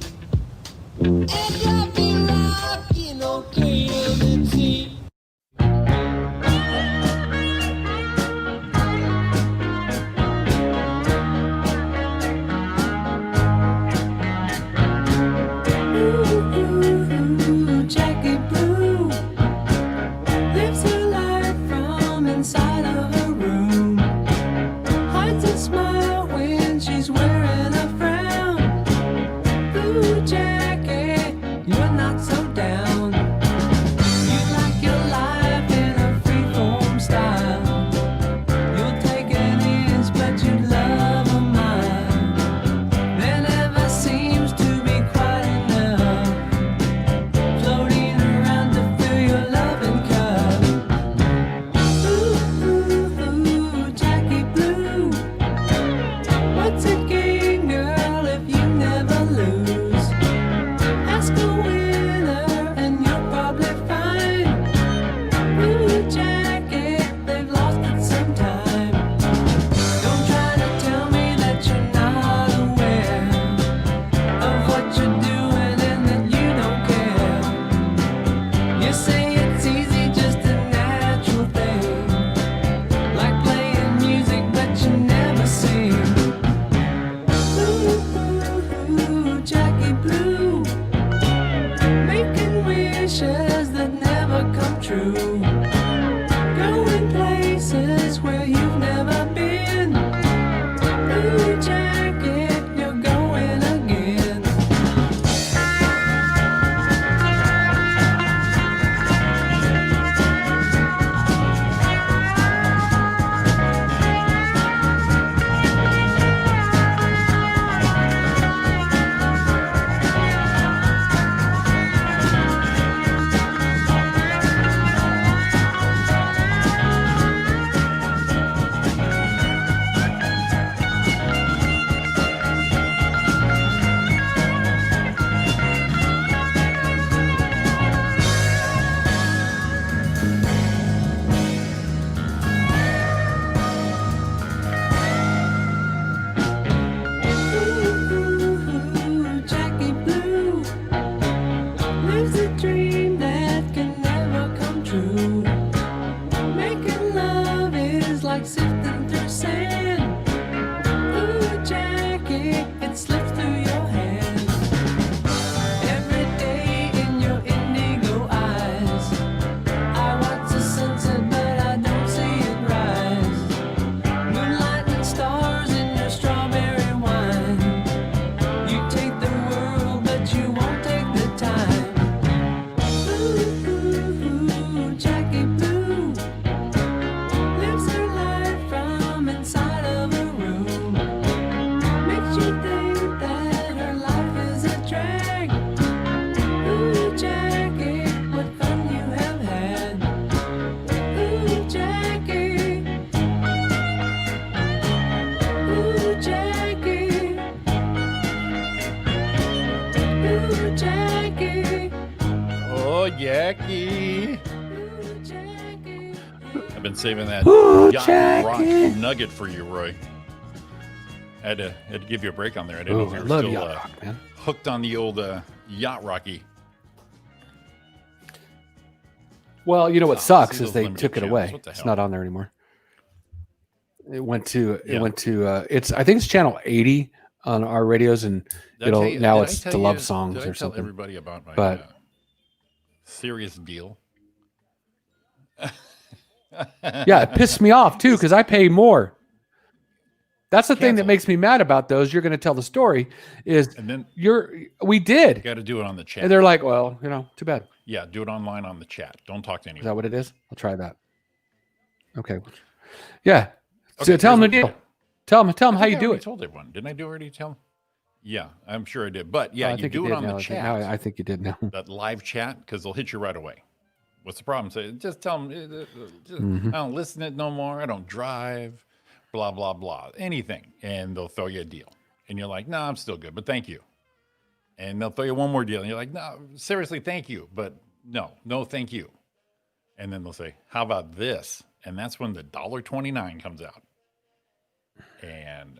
and got me rocking on KMT. Ooh, Jackie Blue lives her life from inside of her room. Hides a smile when she's wearing a frown. Ooh, Jackie, you're not so down. You like your life in a freeform style. You'll take an inch, but you love a mile. There never seems to be quite enough floating around to fill your loving cup. Ooh, Jackie Blue, what's a game, girl, if you never lose? Ask a winner and you'll probably find. Ooh, Jackie, they've lost it sometime. Don't try to tell me that you're not aware of what you're doing and that you don't care. You say it's easy, just a natural thing, like playing music but you never sing. Ooh, Jackie Blue, making wishes that never come true, going places where you've never been. Ooh, Jackie, you're going again. Ooh, Jackie Blue lives a dream that can never come true. Making love is like sifting through sand. Ooh, Jackie, it slips through your hands. Every day in your indigo eyes, I watch the sunset, but I don't see it rise. Moonlight and stars in your strawberry wine. You take the world, but you won't take the time. Ooh, Jackie Blue lives her life from inside of her room. Makes you think that her life is a drag. Ooh, Jackie, what fun you have had. Ooh, Jackie. Ooh, Jackie. Ooh, Jackie. Oh, Jackie. Ooh, Jackie. I've been saving that Ooh, yacht rock Jackie. nugget for you, Roy. I had to give you a break on there. I didn't Oh, know if I you were love still yacht rock, man. hooked on the old yacht rocky. Well, you know what Oh, sucks see is those they limited took it channels. away. What the It's hell? not on there anymore. It went to Yeah. it's I think it's channel 80 on our radios, and Did I tell you- did I it's tell to love you- songs did I or tell something. everybody about my But serious deal? yeah, it pissed me off too because I pay more. That's the thing that Cancel. makes me mad about those. You're going to tell the story is And then we did, got to do it on the chat. and they're like, well, too bad. Yeah, do it online on the chat. Don't talk to Is that anyone. what it is? I'll try that. Okay. Yeah. Okay, So tell them the here's deal. what- Tell them I how think you I do already it. told everyone. Didn't I do already tell? Yeah, I'm sure I did. But yeah, I you think do it did on now. the I think- chat. now I think you did now. That live chat, because they'll hit you right away. What's the problem? Say, just tell them, Mm-hmm. I don't listen to it no more. I don't drive, blah, blah, blah, anything. And they'll throw you a deal. And you're like, no, I'm still good, but thank you. And they'll throw you one more deal. And you're like, no, seriously, thank you. But no, thank you. And then they'll say, how about this? And that's when the $1.29 comes out. And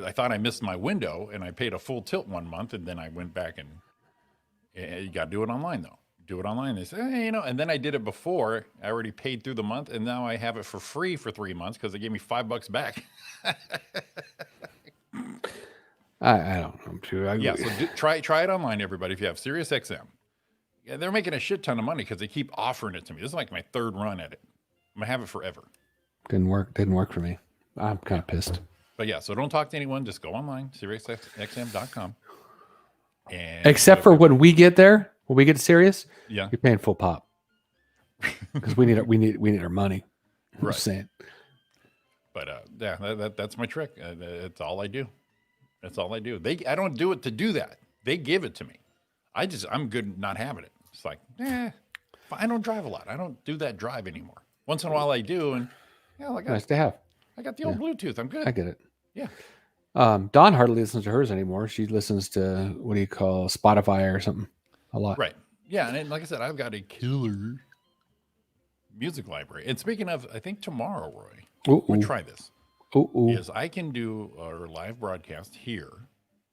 I thought I missed my window, and I paid a full tilt 1 month, and then I went back and you got to do it online though. Do it online. They say, hey, and then I did it before. I already paid through the month, and now I have it for free for 3 months because they gave me $5 back. I don't know. Too. Yeah, so try it online, everybody. If you have Sirius XM, yeah, they're making a shit ton of money because they keep offering it to me. This is like my third run at it. I'm gonna have it forever. Didn't work for me. I'm kind of pissed. But yeah, so don't talk to anyone. Just go online, SiriusXM.com. And except for when we get there, when we get to Sirius, yeah, you're paying full pop because we need our money. I'm just saying. But yeah, that's my trick. That's all I do. That's all I do. I don't do it to do that. They give it to me. I'm good not having it. It's like, I don't drive a lot. I don't do that drive anymore. Once in a while I do, and nice to have. I got the old Bluetooth. I'm good. I get it. Yeah. Dawn hardly listens to hers anymore. She listens to what do you call Spotify or something a lot. Right. Yeah, and like I said, I've got a killer music library. And speaking of, I think tomorrow, Roy, we'll try this. Is I can do our live broadcast here,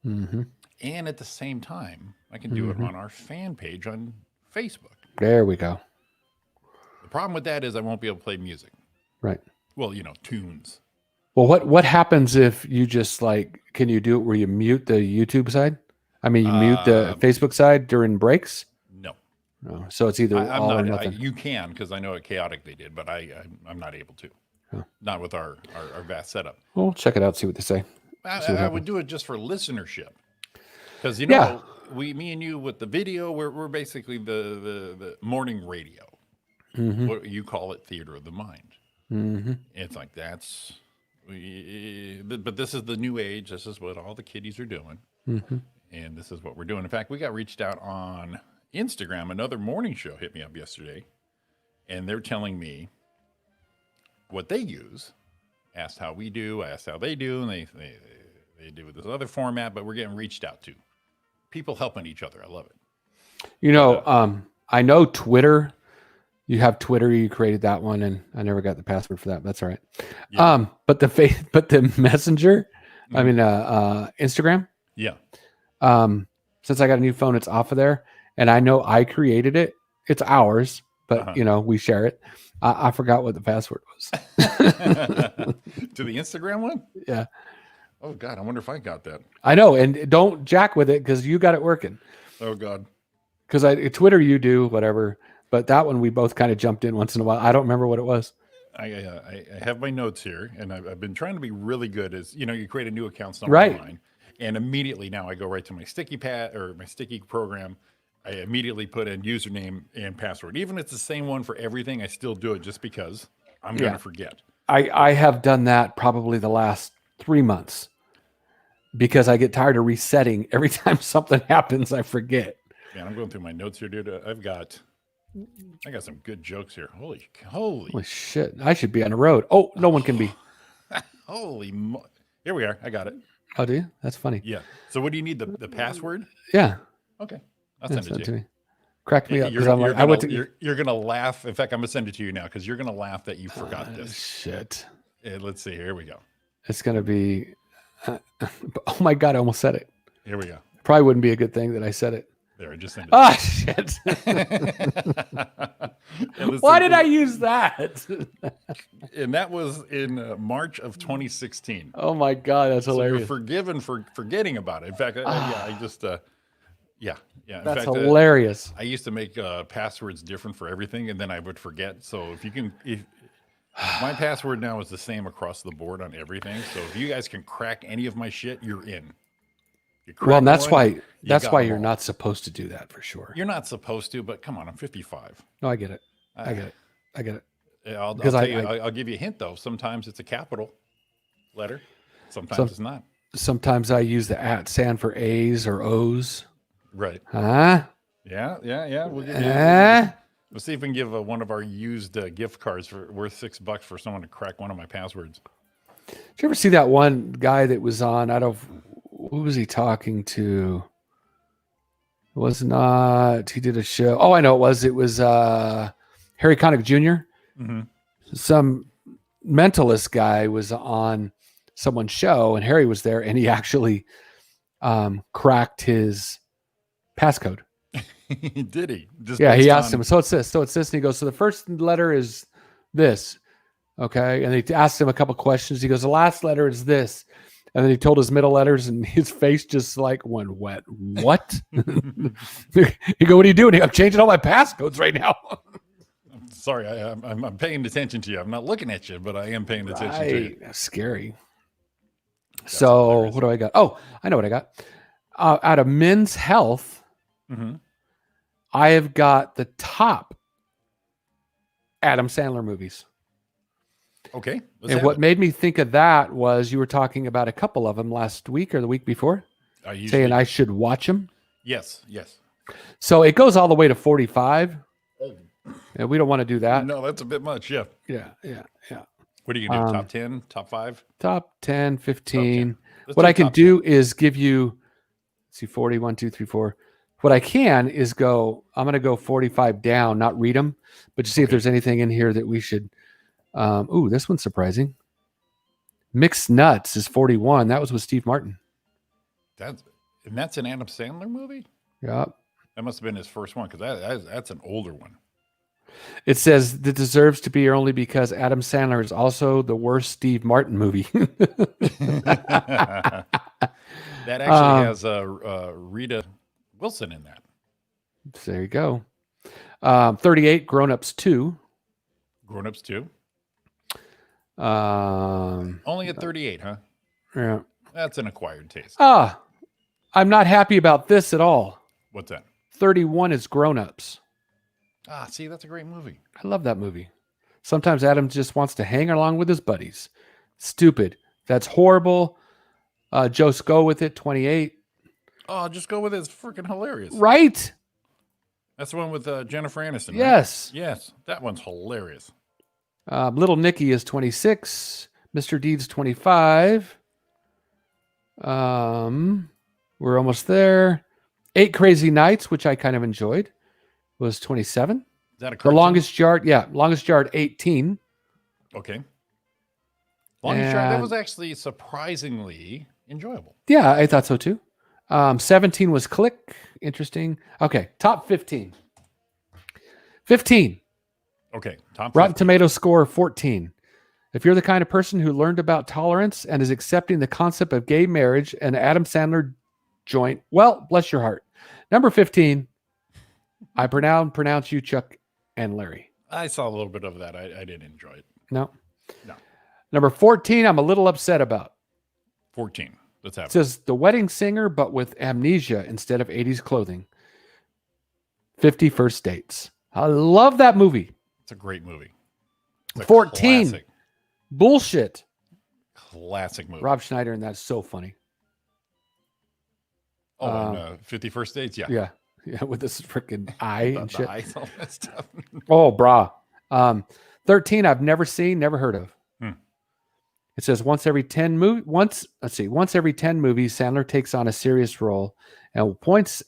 and at the same time, I can do it on our fan page on Facebook. There we go. The problem with that is I won't be able to play music. Right. Well, tunes. Well, what happens if you just can you do it where you mute the YouTube side? I mean, you mute the Facebook side during breaks? No. So it's either all or nothing. You can, because I know at Chaotic they did, but I'm not able to. Not with our vast setup. Well, check it out, see what they say. I would do it just for listenership. Because, me and you with the video, we're basically the morning radio. What you call it, theater of the mind. It's like but this is the new age. This is what all the kiddies are doing. And this is what we're doing. In fact, we got reached out on Instagram. Another morning show hit me up yesterday. And they're telling me what they use. Asked how we do, asked how they do. And they do with this other format, but we're getting reached out to. People helping each other. I love it. I know Twitter. You have Twitter. You created that one, and I never got the password for that. That's all right. Yeah. But the Messenger, I mean, Instagram. Yeah. Since I got a new phone, it's off of there, and I know I created it. It's ours, but we share it. I forgot what the password was. To the Instagram one? Yeah. Oh God, I wonder if I got that. I know, and don't jack with it because you got it working. Oh God. Because Twitter, you do whatever. But that one, we both kind of jumped in once in a while. I don't remember what it was. I have my notes here, and I've been trying to be really good. As you create a new account online, and immediately now I go right to my sticky pad or my sticky program. I immediately put in username and password. Even if it's the same one for everything, I still do it just because I'm going to forget. I have done that probably the last 3 months because I get tired of resetting. Every time something happens, I forget. Man, I'm going through my notes here, dude. I got some good jokes here. Holy shit. I should be on the road. Oh, no one can be. Here we are. I got it. Oh, do you? That's funny. Yeah. So what do you need? The password? Yeah. Okay. I'll send it to you. Crack me up. You're going to laugh. In fact, I'm going to send it to you now because you're going to laugh that you forgot this. Shit. Let's see. Here we go. It's going to be, oh my God, I almost said it. Here we go. Probably wouldn't be a good thing that I said it. There, I just sent it. Ah, shit. Why did I use that? And that was in March of 2016. Oh my God, that's hilarious. You're forgiven for forgetting about it. In fact, I just, yeah. In that's fact, hilarious. I used to make passwords different for everything, and then I would forget. So if my password now is the same across the board on everything. So if you guys can crack any of my shit, you're in. Well, and that's why you're not supposed to do that for sure. You're not supposed to, but come on, I'm 55. No, I get it. I get it. I'll give you a hint though. Sometimes it's a capital letter. Sometimes it's not. Sometimes I use the @ for A's or O's. Right. Huh? Yeah. We'll see if we can give one of our used gift cards worth $6 for someone to crack one of my passwords. Did you ever see that one guy that was on? Who was he talking to? It was not. He did a show. Oh, I know it was. It was Harry Connick Jr. Mm-hmm. Some mentalist guy was on someone's show, and Harry was there, and he actually cracked his passcode. Did he? Just Yeah, he based asked on- him. So it's this. And he goes, so the first letter is this, okay? And he asked him a couple questions. He goes, the last letter is this, and then he told his middle letters, and his face just like went wet. What? He go, what are you doing? I'm changing all my passcodes right now. Sorry, I'm paying attention to you. I'm not looking at you, but I am paying attention to you. That's scary. So hilarious. what do I got? Oh, I know what I got. Out of Men's Health, Mm-hmm. I have got the top Adam Sandler movies. Okay. And what made me think of that was you were talking about a couple of them last week or the week before, saying I should watch them. Yes. So it goes all the way to 45. And we don't want to do that. No, that's a bit much. Yeah. Yeah. What are you gonna do? Top 10? Top 5? Top 10, 15. Let's What do I can top do is give you, let's see, 40, 1, 2, 3, 4. What I can is I'm going to go 45 down, not read them, but just see if there's anything in here that we should. This one's surprising. Mixed Nuts is 41. That was with Steve Martin. That's an Adam Sandler movie? Yeah. That must have been his first one because that's an older one. It says that deserves to be only because Adam Sandler is also the worst Steve Martin movie. That actually has Rita Wilson in that. So there you go. 38, Grown Ups 2. Grown Ups 2. Um, Only at 38, huh? yeah. That's an acquired taste. I'm not happy about this at all. What's that? 31 is Grown Ups. See, that's a great movie. I love that movie. Sometimes Adam just wants to hang along with his buddies. Stupid. That's horrible. Joe Sco with it, 28. Oh, just go with it. It's freaking hilarious. Right? That's the one with Jennifer Aniston. Right? Yes. Yes, that one's hilarious. Little Nicky is 26. Mr. Deeds 25. We're almost there. 8 Crazy Nights, which I kind of enjoyed, was 27. Is that a The cartoon? longest yard, longest yard 18. Okay. Longest Yard, that And- was actually surprisingly enjoyable. Yeah, I thought so too. 17 was Click. Interesting. Okay, top 15. 15. Okay, top Rotten 50. Tomatoes score 14. If you're the kind of person who learned about tolerance and is accepting the concept of gay marriage and Adam Sandler joint, well, bless your heart. Number 15, I pronounce you Chuck and Larry. I saw a little bit of that. I didn't enjoy it. No. No. Number 14, I'm a little upset about. 14. Let's have It says The Wedding Singer, but with amnesia instead of 80s clothing. 50 First Dates. I love that movie. It's a great movie. It's a 14. Classic, Bullshit. classic movie. Rob Schneider, and that's so funny. and 50 First Dates? Yeah. Yeah, with this freaking eye and The shit. eyes, all that stuff. Oh, brah. 13, I've never seen, never heard of. It says once every 10 movies, once every 10 movies, Sandler takes on a serious role and points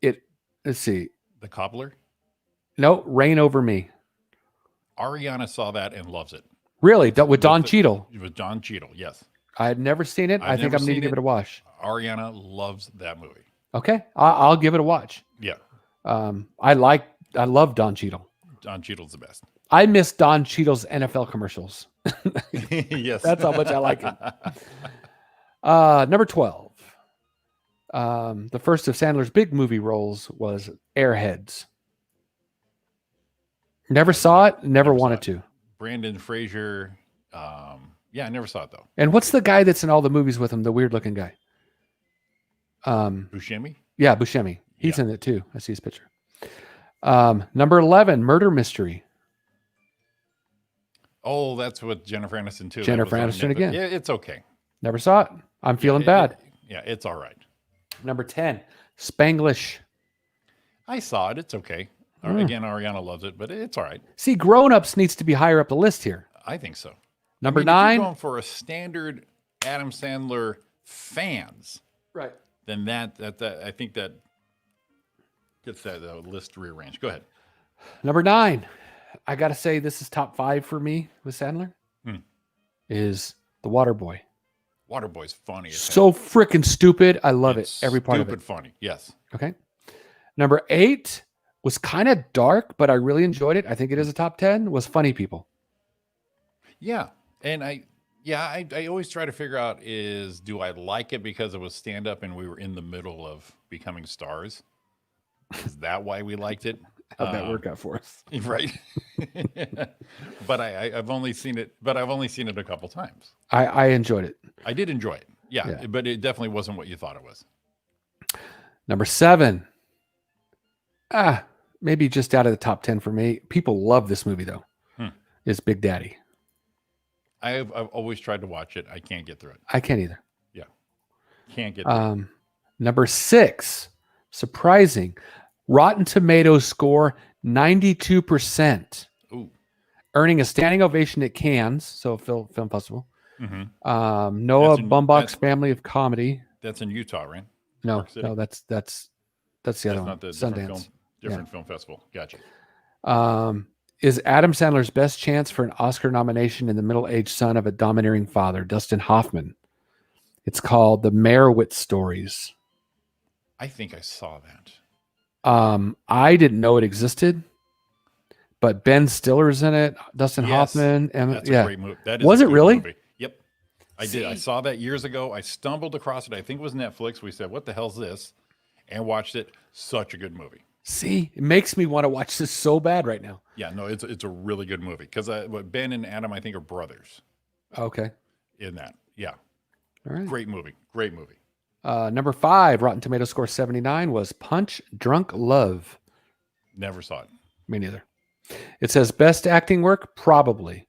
it. Let's see. The Cobbler? No, Reign Over Me. Ariana saw that and loves it. Really? With Don the- Cheadle. With Don Cheadle, yes. I had never seen it. I've I think never I'm needing to seen give it a watch. Ariana loves that movie. Okay. I'll give it a watch. Yeah. I love Don Cheadle. Don Cheadle's the best. I miss Don Cheadle's NFL commercials. Yes. That's how much I like it. Number 12. The first of Sandler's big movie roles was Airheads. Never saw it, never wanted to. Brandon Fraser. Yeah, I never saw it though. And what's the guy that's in all the movies with him, the weird looking guy? Buscemi? Yeah, Buscemi. He's Yeah. in it too. I see his picture. Number 11, Murder Mystery. Oh, that's with Jennifer Aniston too. That Jennifer was on Aniston Netflix. again. Yeah, it's okay. Never saw it. I'm feeling bad. Yeah, it's all right. Number 10, Spanglish. I saw it. It's okay. Again, Ariana loves it, but it's all right. See, Grown Ups needs to be higher up the list here. I think so. Number I mean, if 9. you're going for a standard Adam Sandler fans, Right. then that I think that gets that list rearranged. Go ahead. Number 9. I got to say this is top 5 for me with Sandler. Is The Water Boy. Waterboy's funny. As So freaking stupid. I love It's it. Every part of stupid it. funny. Yes. Okay. Number 8 was kind of dark, but I really enjoyed it. I think it is a top 10. Was Funny People. Yeah. And I always try to figure out do I like it because it was stand up and we were in the middle of becoming stars? Is that why we liked it? How'd that work out for us? Right. But I've only seen it, a couple times. I enjoyed it. I did enjoy it. Yeah, Yeah. but it definitely wasn't what you thought it was. Number 7. Maybe just out of the top 10 for me. People love this movie though. Is Big Daddy. I've always tried to watch it. I can't get through it. I can't either. Yeah. Can't get through it. Number 6, surprising. Rotten Tomatoes score 92%. Ooh. Earning a standing ovation at Cannes, so film festival. Mm-hmm. Noah That's in- Baumbach's Family of Comedy. That's in Utah, right? No, Park City? no, that's the other That's one. not the Sundance. different film festival. Gotcha. Is Adam Sandler's best chance for an Oscar nomination in the middle-aged son of a domineering father, Dustin Hoffman. It's called The Meyerowitz Stories. I think I saw that. I didn't know it existed, but Ben Stiller's in it. Dustin Yes, Hoffman. And That's yeah, a great movie. That is Was a it good really? movie. Yep. I did. I saw that years ago. I stumbled across it. I think it was Netflix. We said, what the hell's this? And watched it. Such a good movie. see, it makes me want to watch this so bad right now. Yeah, no, it's a really good movie because Ben and Adam, I think, are brothers Okay. in that. Yeah, All right. great movie. Great movie. Number 5, Rotten Tomatoes score 79 was Punch Drunk Love. Never saw it. Me neither. It says best acting work, probably,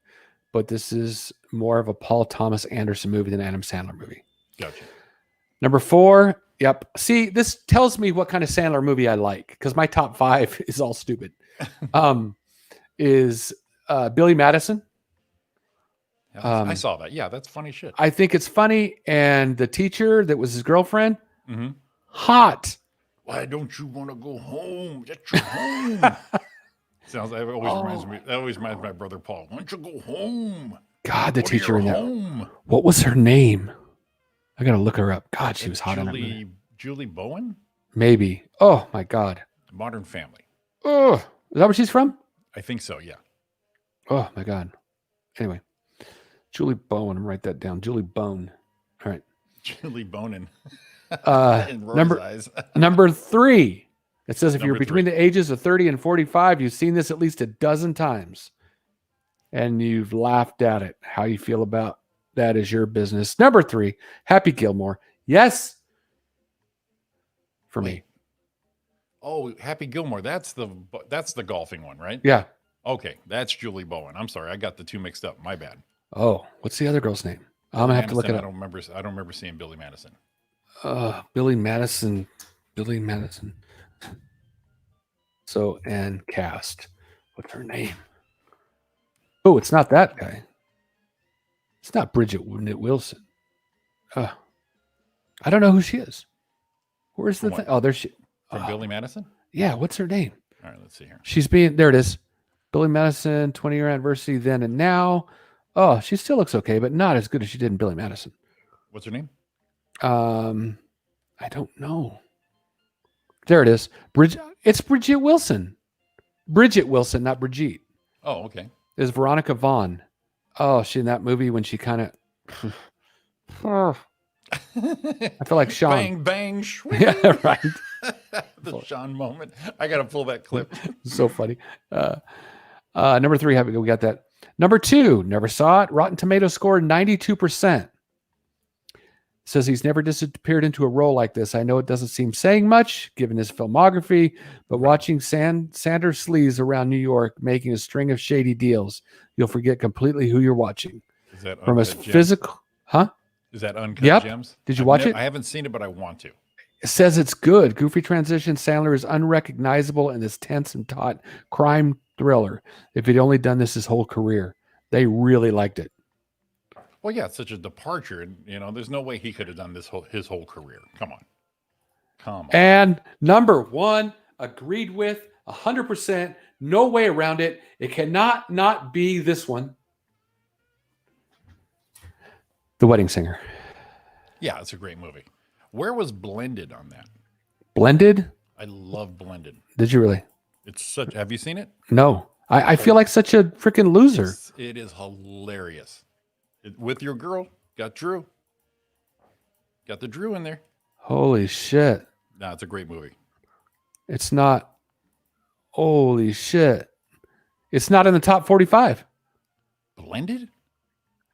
but this is more of a Paul Thomas Anderson movie than Adam Sandler movie. Gotcha. Number 4, yep. See, this tells me what kind of Sandler movie I like because my top 5 is all stupid. Is Billy Madison. Yeah, I saw that. Yeah, that's funny shit. I think it's funny, and the teacher that was his girlfriend, Mm-hmm. hot. Why don't you want to go home? That's your home. Sounds. That always reminds me. That always reminds my brother Paul. Why don't you go home? God, the Go to teacher your in that. home. What was her name? I gotta look her up. God, she was hot on that movie. Julie Bowen. Maybe. Oh my God. Modern Family. Oh, is that where she's from? I think so. Yeah. Oh my God. Anyway, Julie Bowen. I'm write that down. Julie Bone. All right. Julie Bowen. In Rose's Number eyes. number 3. It says if you're Number between 3. the ages of 30 and 45, you've seen this at least a dozen times, and you've laughed at it. How you feel about that is your business. Number 3, Happy Gilmore. Yes, for me. Wait. Oh, Happy Gilmore. That's the golfing one, right? Yeah. Okay, that's Julie Bowen. I'm sorry, I got the two mixed up. My bad. Oh, what's the other girl's name? I'm gonna have to look it Madison, up. I don't remember seeing Billy Madison. Billy Madison. Billy Madison. So, and cast. What's her name? Oh, it's not that guy. It's not Bridget Wilson. I don't know who she is. Where's the From thing? what? Oh, there's she. From Oh, Billy Madison? yeah, what's her name? All right, let's see here. She's being, there it is. Billy Madison, 20-year anniversary then and now. Oh, she still looks okay, but not as good as she did in Billy Madison. What's her name? I don't know. There it is. It's Bridget Wilson. Bridget Wilson, not Brigitte. Oh, okay. Is Veronica Vaughn. Oh, she in that movie when she kind of. I feel like Sean. Bang, bang, swing. Yeah, right. The Sean moment. I got to pull that clip. So funny. Number 3, we got that. Number 2, never saw it. Rotten Tomatoes score 92%. Says he's never disappeared into a role like this. I know it doesn't seem saying much given his filmography, but watching Sanders sleaze around New York making a string of shady deals, you'll forget completely who you're watching. Is that From his Uncut Gems? physical, huh? Is that Uncut Yep. Gems? Did you watch it? I haven't seen it, but I want to. It says it's good. Goofy transition. Sandler is unrecognizable in this tense and taut crime thriller. If he'd only done this his whole career, they really liked it. Well, yeah, it's such a departure, and there's no way he could have done his whole career. Come on. And number 1, agreed with 100%. No way around it. It cannot not be this one. The Wedding Singer. Yeah, it's a great movie. Where was Blended on that? Blended? I love Blended. Did you really? It's such. Have you seen it? No. I feel like such a freaking loser. It is hilarious. With your girl, got Drew. Got the Drew in there. Holy shit. No, it's a great movie. It's not. Holy shit. It's not in the top 45. Blended?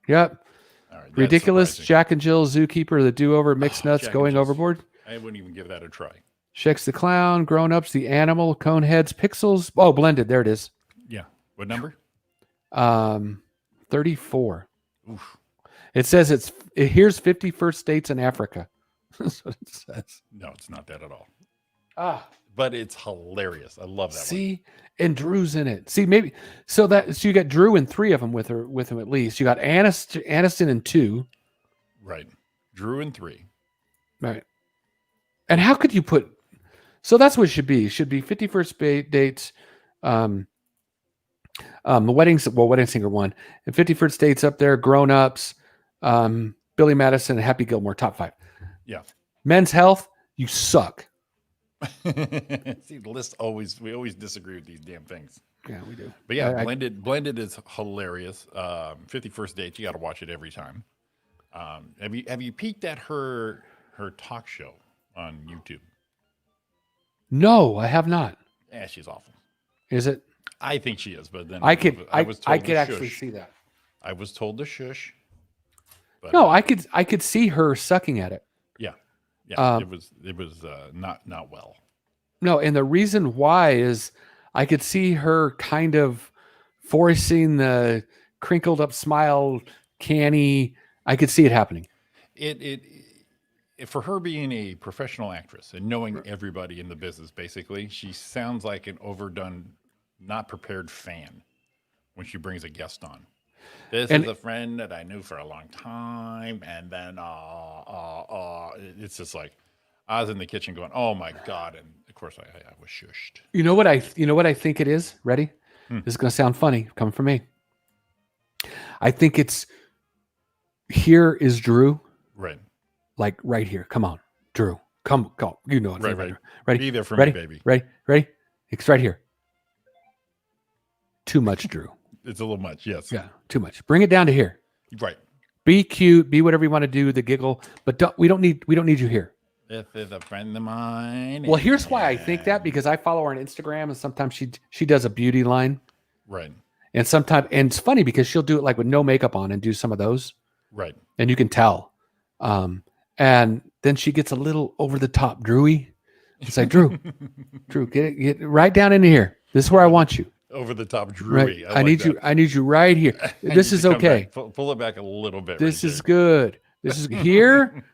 Yep. All right, that's Ridiculous. surprising. Jack and Jill, Zookeeper, The Do-Over, Mixed Nuts, Jack and Going Jill's- Overboard. I wouldn't even give that a try. Shakes the Clown, Grown Ups, The Animal, Coneheads, Pixels. Oh, Blended. There it is. Yeah. What number? 34. Oof. It says here's 50 first dates in Africa. That's what it says. No, it's not that at all. Ah, But it's hilarious. I love that one. see, and Drew's in it. See, maybe so you got Drew in 3 of them with him at least. You got Aniston in 2, Right. Drew in 3. right? And how could you put? So that's what it should be. It should be 51st dates. The wedding singer 1 and 51st dates up there. Grown Ups, Billy Madison, and Happy Gilmore top 5. Yeah. Men's Health, you suck. See, the list we always disagree with these damn things. Yeah, we do. But yeah, I- blended is hilarious. 51st Dates, you got to watch it every time. Have you peeked at her talk show on YouTube? No, I have not. Yeah, she's awful. Is it? I think she is, but then I could told to actually shush. see that. I was told to shush. But, No, I could see her sucking at it. yeah, it was not well. No, and the reason why is I could see her kind of forcing the crinkled up smile, canny. I could see it happening. It for her being a professional actress and knowing everybody in the business, basically, she sounds like an overdone, not prepared fan when she brings a guest on. This is a friend that I knew for a long time, and then it's just like I was in the kitchen going, "Oh my god!" And of course, I was shushed. You know what I think it is? Ready? This is gonna sound funny coming from me. I think it's here is Drew, Right, like right here. Come on, Drew. Come. You know it. right. Ready? Be there for Ready? me, baby. Ready? It's right here. Too much, Drew. It's a little much, yes. Yeah, too much. Bring it down to here. Right. Be cute. Be whatever you want to do. The giggle, but we don't need you here. This is a friend of mine. Well, here's why I think that, because I follow her on Instagram, and sometimes she does a beauty line, Right, and it's funny because she'll do it like with no makeup on and do some of those, right. and you can tell. And then she gets a little over the top, Drewy. It's like Drew, get right down into here. This is where I want you. Over the top, Right. Drewy. I need you. I need you right here. This is okay. Pull it back a little bit. This right is good. This is here.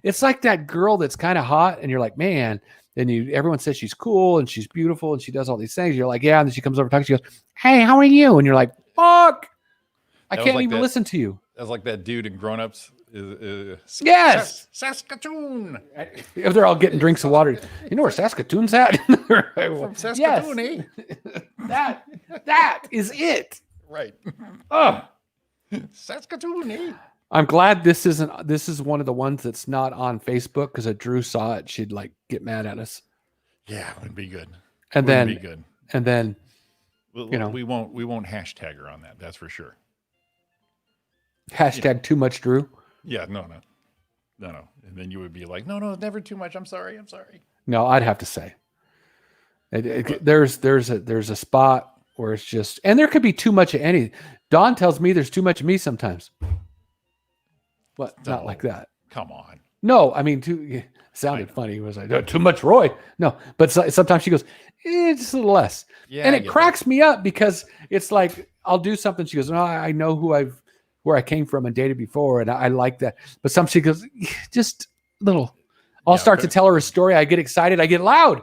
It's like that girl that's kind of hot, and you're like, man. And everyone says she's cool and she's beautiful and she does all these things. You're like, yeah. And then she comes over and talks. She goes, hey, how are you? And you're like, fuck, I That was can't like even that- listen to you. That's like that dude in Grown Ups. Yes. Saskatoon. They're all getting drinks of water. You know where Saskatoon's at? From Saskatoon, eh? That is it. Right. Oh, Saskatoon, eh? I'm glad this is one of the ones that's not on Facebook, because if Drew saw it, she'd like get mad at us. Yeah, it would be good. And Wouldn't then be good. and then You know, we won't hashtag her on that. That's for sure. hashtag too much Drew. Yeah, no. And then you would be like, no, it's never too much. I'm sorry. No, I'd have to say there's a spot where it's just, and there could be too much of any. Dawn tells me there's too much of me sometimes. But not No. like that. Come on. No, I mean, sounded funny. It was like, "Oh, too much Roy." No, but sometimes she goes, just a little less. Yeah, And I it get cracks me up because it's like, I'll do something. She goes, no, I know where I came from and dated before. And I like that. But some, she goes, just a little, I'll Yeah, start to okay. tell her a story. I get excited. I get loud.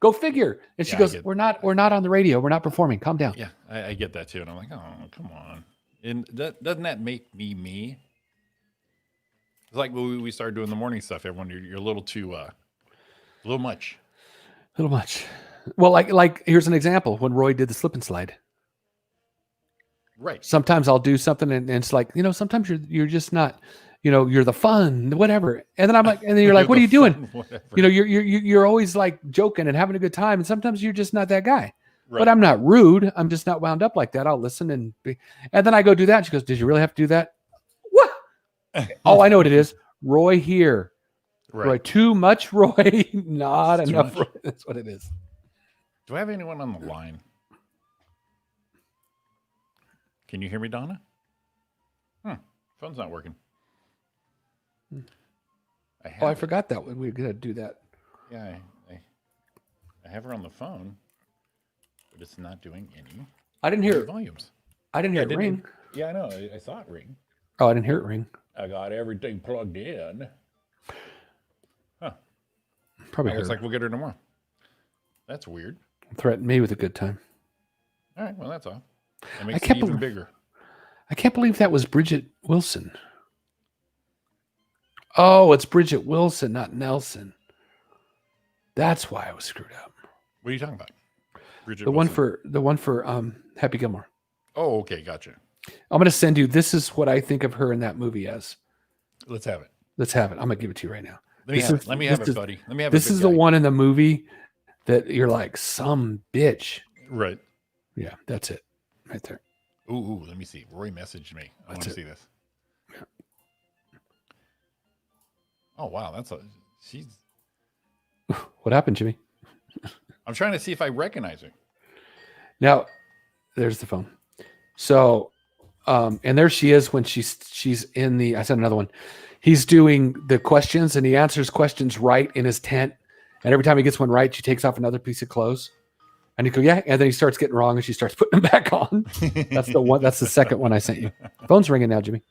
Go figure. And she Yeah, I goes, get- we're not on the radio. We're not performing. Calm down. Yeah, I get that too. And I'm like, oh, come on. And doesn't that make me? It's like when we started doing the morning stuff. Everyone, you're a little too, a little much. A little much. Well, like here's an example. When Roy did the slip and slide, Right. sometimes I'll do something and it's like, sometimes you're just not, you're the fun, whatever. And then I'm like, and then you're like, what are you doing? Whatever. You're always like joking and having a good time. And sometimes you're just not that guy. Right. But I'm not rude. I'm just not wound up like that. I'll listen and then I go do that. And she goes, did you really have to do that? What? Oh, I know what it is. Roy here. Right. Roy, too much Roy, not Too enough much. Roy. That's what it is. Do I have anyone on the line? Can you hear me, Donna? Phone's not working. I forgot that we were going to do that. Yeah, I have her on the phone, but it's not doing any I didn't hear it. volumes. I didn't hear it didn't ring. Yeah, I know. I saw it ring. Oh, I didn't hear it ring. I got everything plugged in. Huh. Probably Looks heard. like we'll get her tomorrow. That's weird. Threaten me with a good time. All right, well, that's all. That makes it can't even believe- bigger. I can't believe that was Bridget Wilson. Oh, it's Bridget Wilson, not Nelson. That's why I was screwed up. What are you talking about? Bridget The Wilson? one for Happy Gilmore. Oh, okay, gotcha. I'm going to send you. This is what I think of her in that movie as. Let's have it. Let's have it. I'm going to give it to you right now. Let me This have is- it. Let me have this it, is- buddy. Let me have This it. is the one in the movie that you're like, some bitch. Right. Yeah, that's it. Right there. Ooh, let me see. Roy messaged me. I want to That's see this. Oh wow, she's. What happened, Jimmy? I'm trying to see if I recognize her. Now, there's the phone. So, and there she is when she's in the. I said another one. He's doing the questions and he answers questions right in his tent. And every time he gets one right, she takes off another piece of clothes. And he go, yeah. And then he starts getting wrong and she starts putting them back on. That's the one. That's the second one I sent you. Phone's ringing now, Jimmy.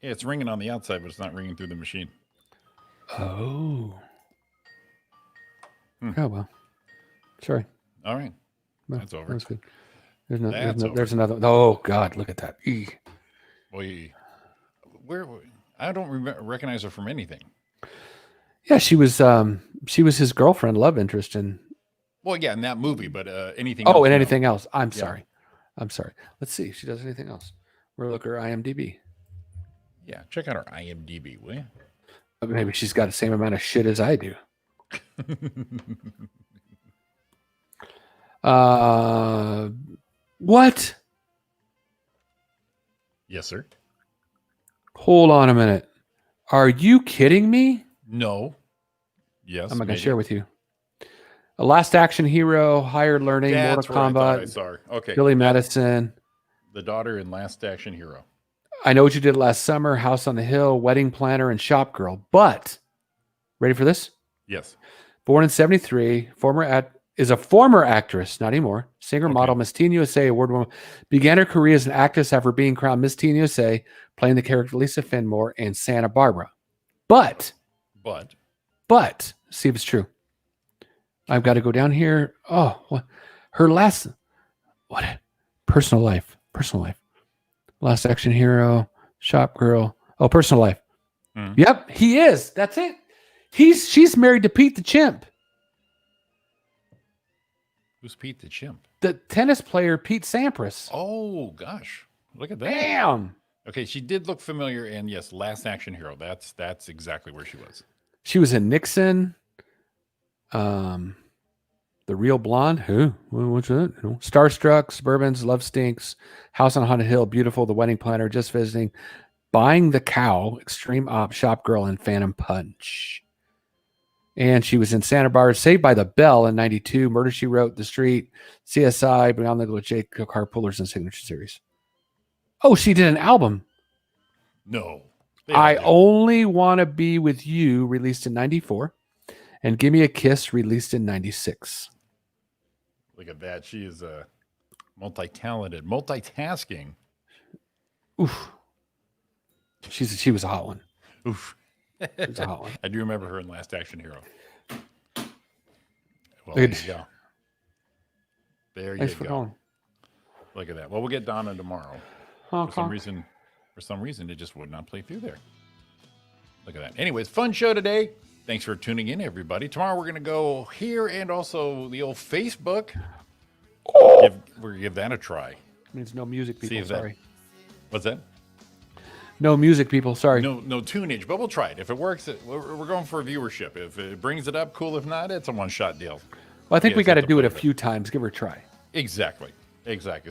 Yeah, it's ringing on the outside, but it's not ringing through the machine. Oh. Oh well. Sorry. All right, No, that's over. That's good. That's over. There's another. Oh God, look at that. Eek. Where? I don't recognize her from anything. Yeah, she was his girlfriend, love interest, and Well, yeah, in that movie, but anything. oh, else, and no. anything else. I'm Yeah. sorry. Let's see if she does anything else. We'll look her IMDb. Yeah, check out our IMDb, will you? Maybe she's got the same amount of shit as I do. What? Yes, sir. Hold on a minute. Are you kidding me? No. Yes. I'm not going maybe. to share with you. A Last Action Hero, Higher Learning, That's Mortal where I thought I Kombat, saw her. Okay. Billy Madison. The daughter in Last Action Hero. I Know What You Did Last Summer, House on the Hill, Wedding Planner, and Shop Girl. But, ready for this? Yes. Born in 73, is a former actress, not anymore, singer, Okay. model, Miss Teen USA award winner. Began her career as an actress after being crowned Miss Teen USA, playing the character Lisa Finmore in Santa Barbara. But, see if it's true. I've got to go down here. Oh, what? Her last, what? Personal life. Last Action Hero, Shop Girl. Oh, Personal Life. Mhm. Yep, he is. That's it. She's married to Pete the Chimp. Who's Pete the Chimp? The tennis player Pete Sampras. Oh gosh, look at that. Bam! Okay, she did look familiar, and yes, Last Action Hero. That's exactly where she was. She was in Nixon. The Real Blonde. Who? What's that? Starstruck, Suburbans, Love Stinks, House on Haunted Hill, Beautiful, The Wedding Planner, Just Visiting, Buying the Cow, Extreme Op, Shop Girl, and Phantom Punch. And she was in Santa Barbara, Saved by the Bell in 92, Murder, She Wrote, The Street, CSI, Beyond the Glow, Jake, Carpoolers, and Signature Series. Oh, she did an album. No, they don't I do- Only Want to Be With You, released in 94, and Give Me a Kiss, released in 96. Look at that. She is multi-talented, multitasking. Oof. She was a hot one. Oof. She was a hot one. I do remember her in Last Action Hero. Well, Look there at- you go. There Thanks you for go. calling. Look at that. Well, we'll get Donna tomorrow. Honk, For some honk. reason, it just would not play through there. Look at that. Anyways, fun show today. Thanks for tuning in, everybody. Tomorrow we're going to go here and also the old Facebook. We're going to give that a try. Means no music, See people. if that- Sorry. What's that? No music, people. Sorry. No tunage, but we'll try it. If it works, we're going for viewership. If it brings it up, cool. If not, it's a one-shot deal. Well, I think Yeah, we it's got to up to do it a play, few times. Give her a try. Exactly.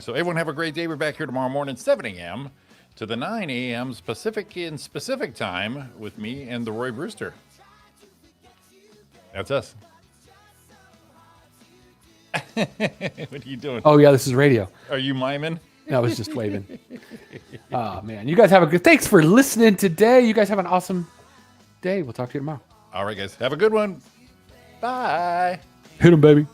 So everyone have a great day. We're back here tomorrow morning, 7 a.m. to the 9 a.m. Pacific time with me and the Roy Brewster. That's us. What are you doing? Oh, yeah, this is radio. Are you miming? I was just waving. Oh, man. You guys have a good... Thanks for listening today. You guys have an awesome day. We'll talk to you tomorrow. All right, guys. Have a good one. Bye. Hit 'em, baby.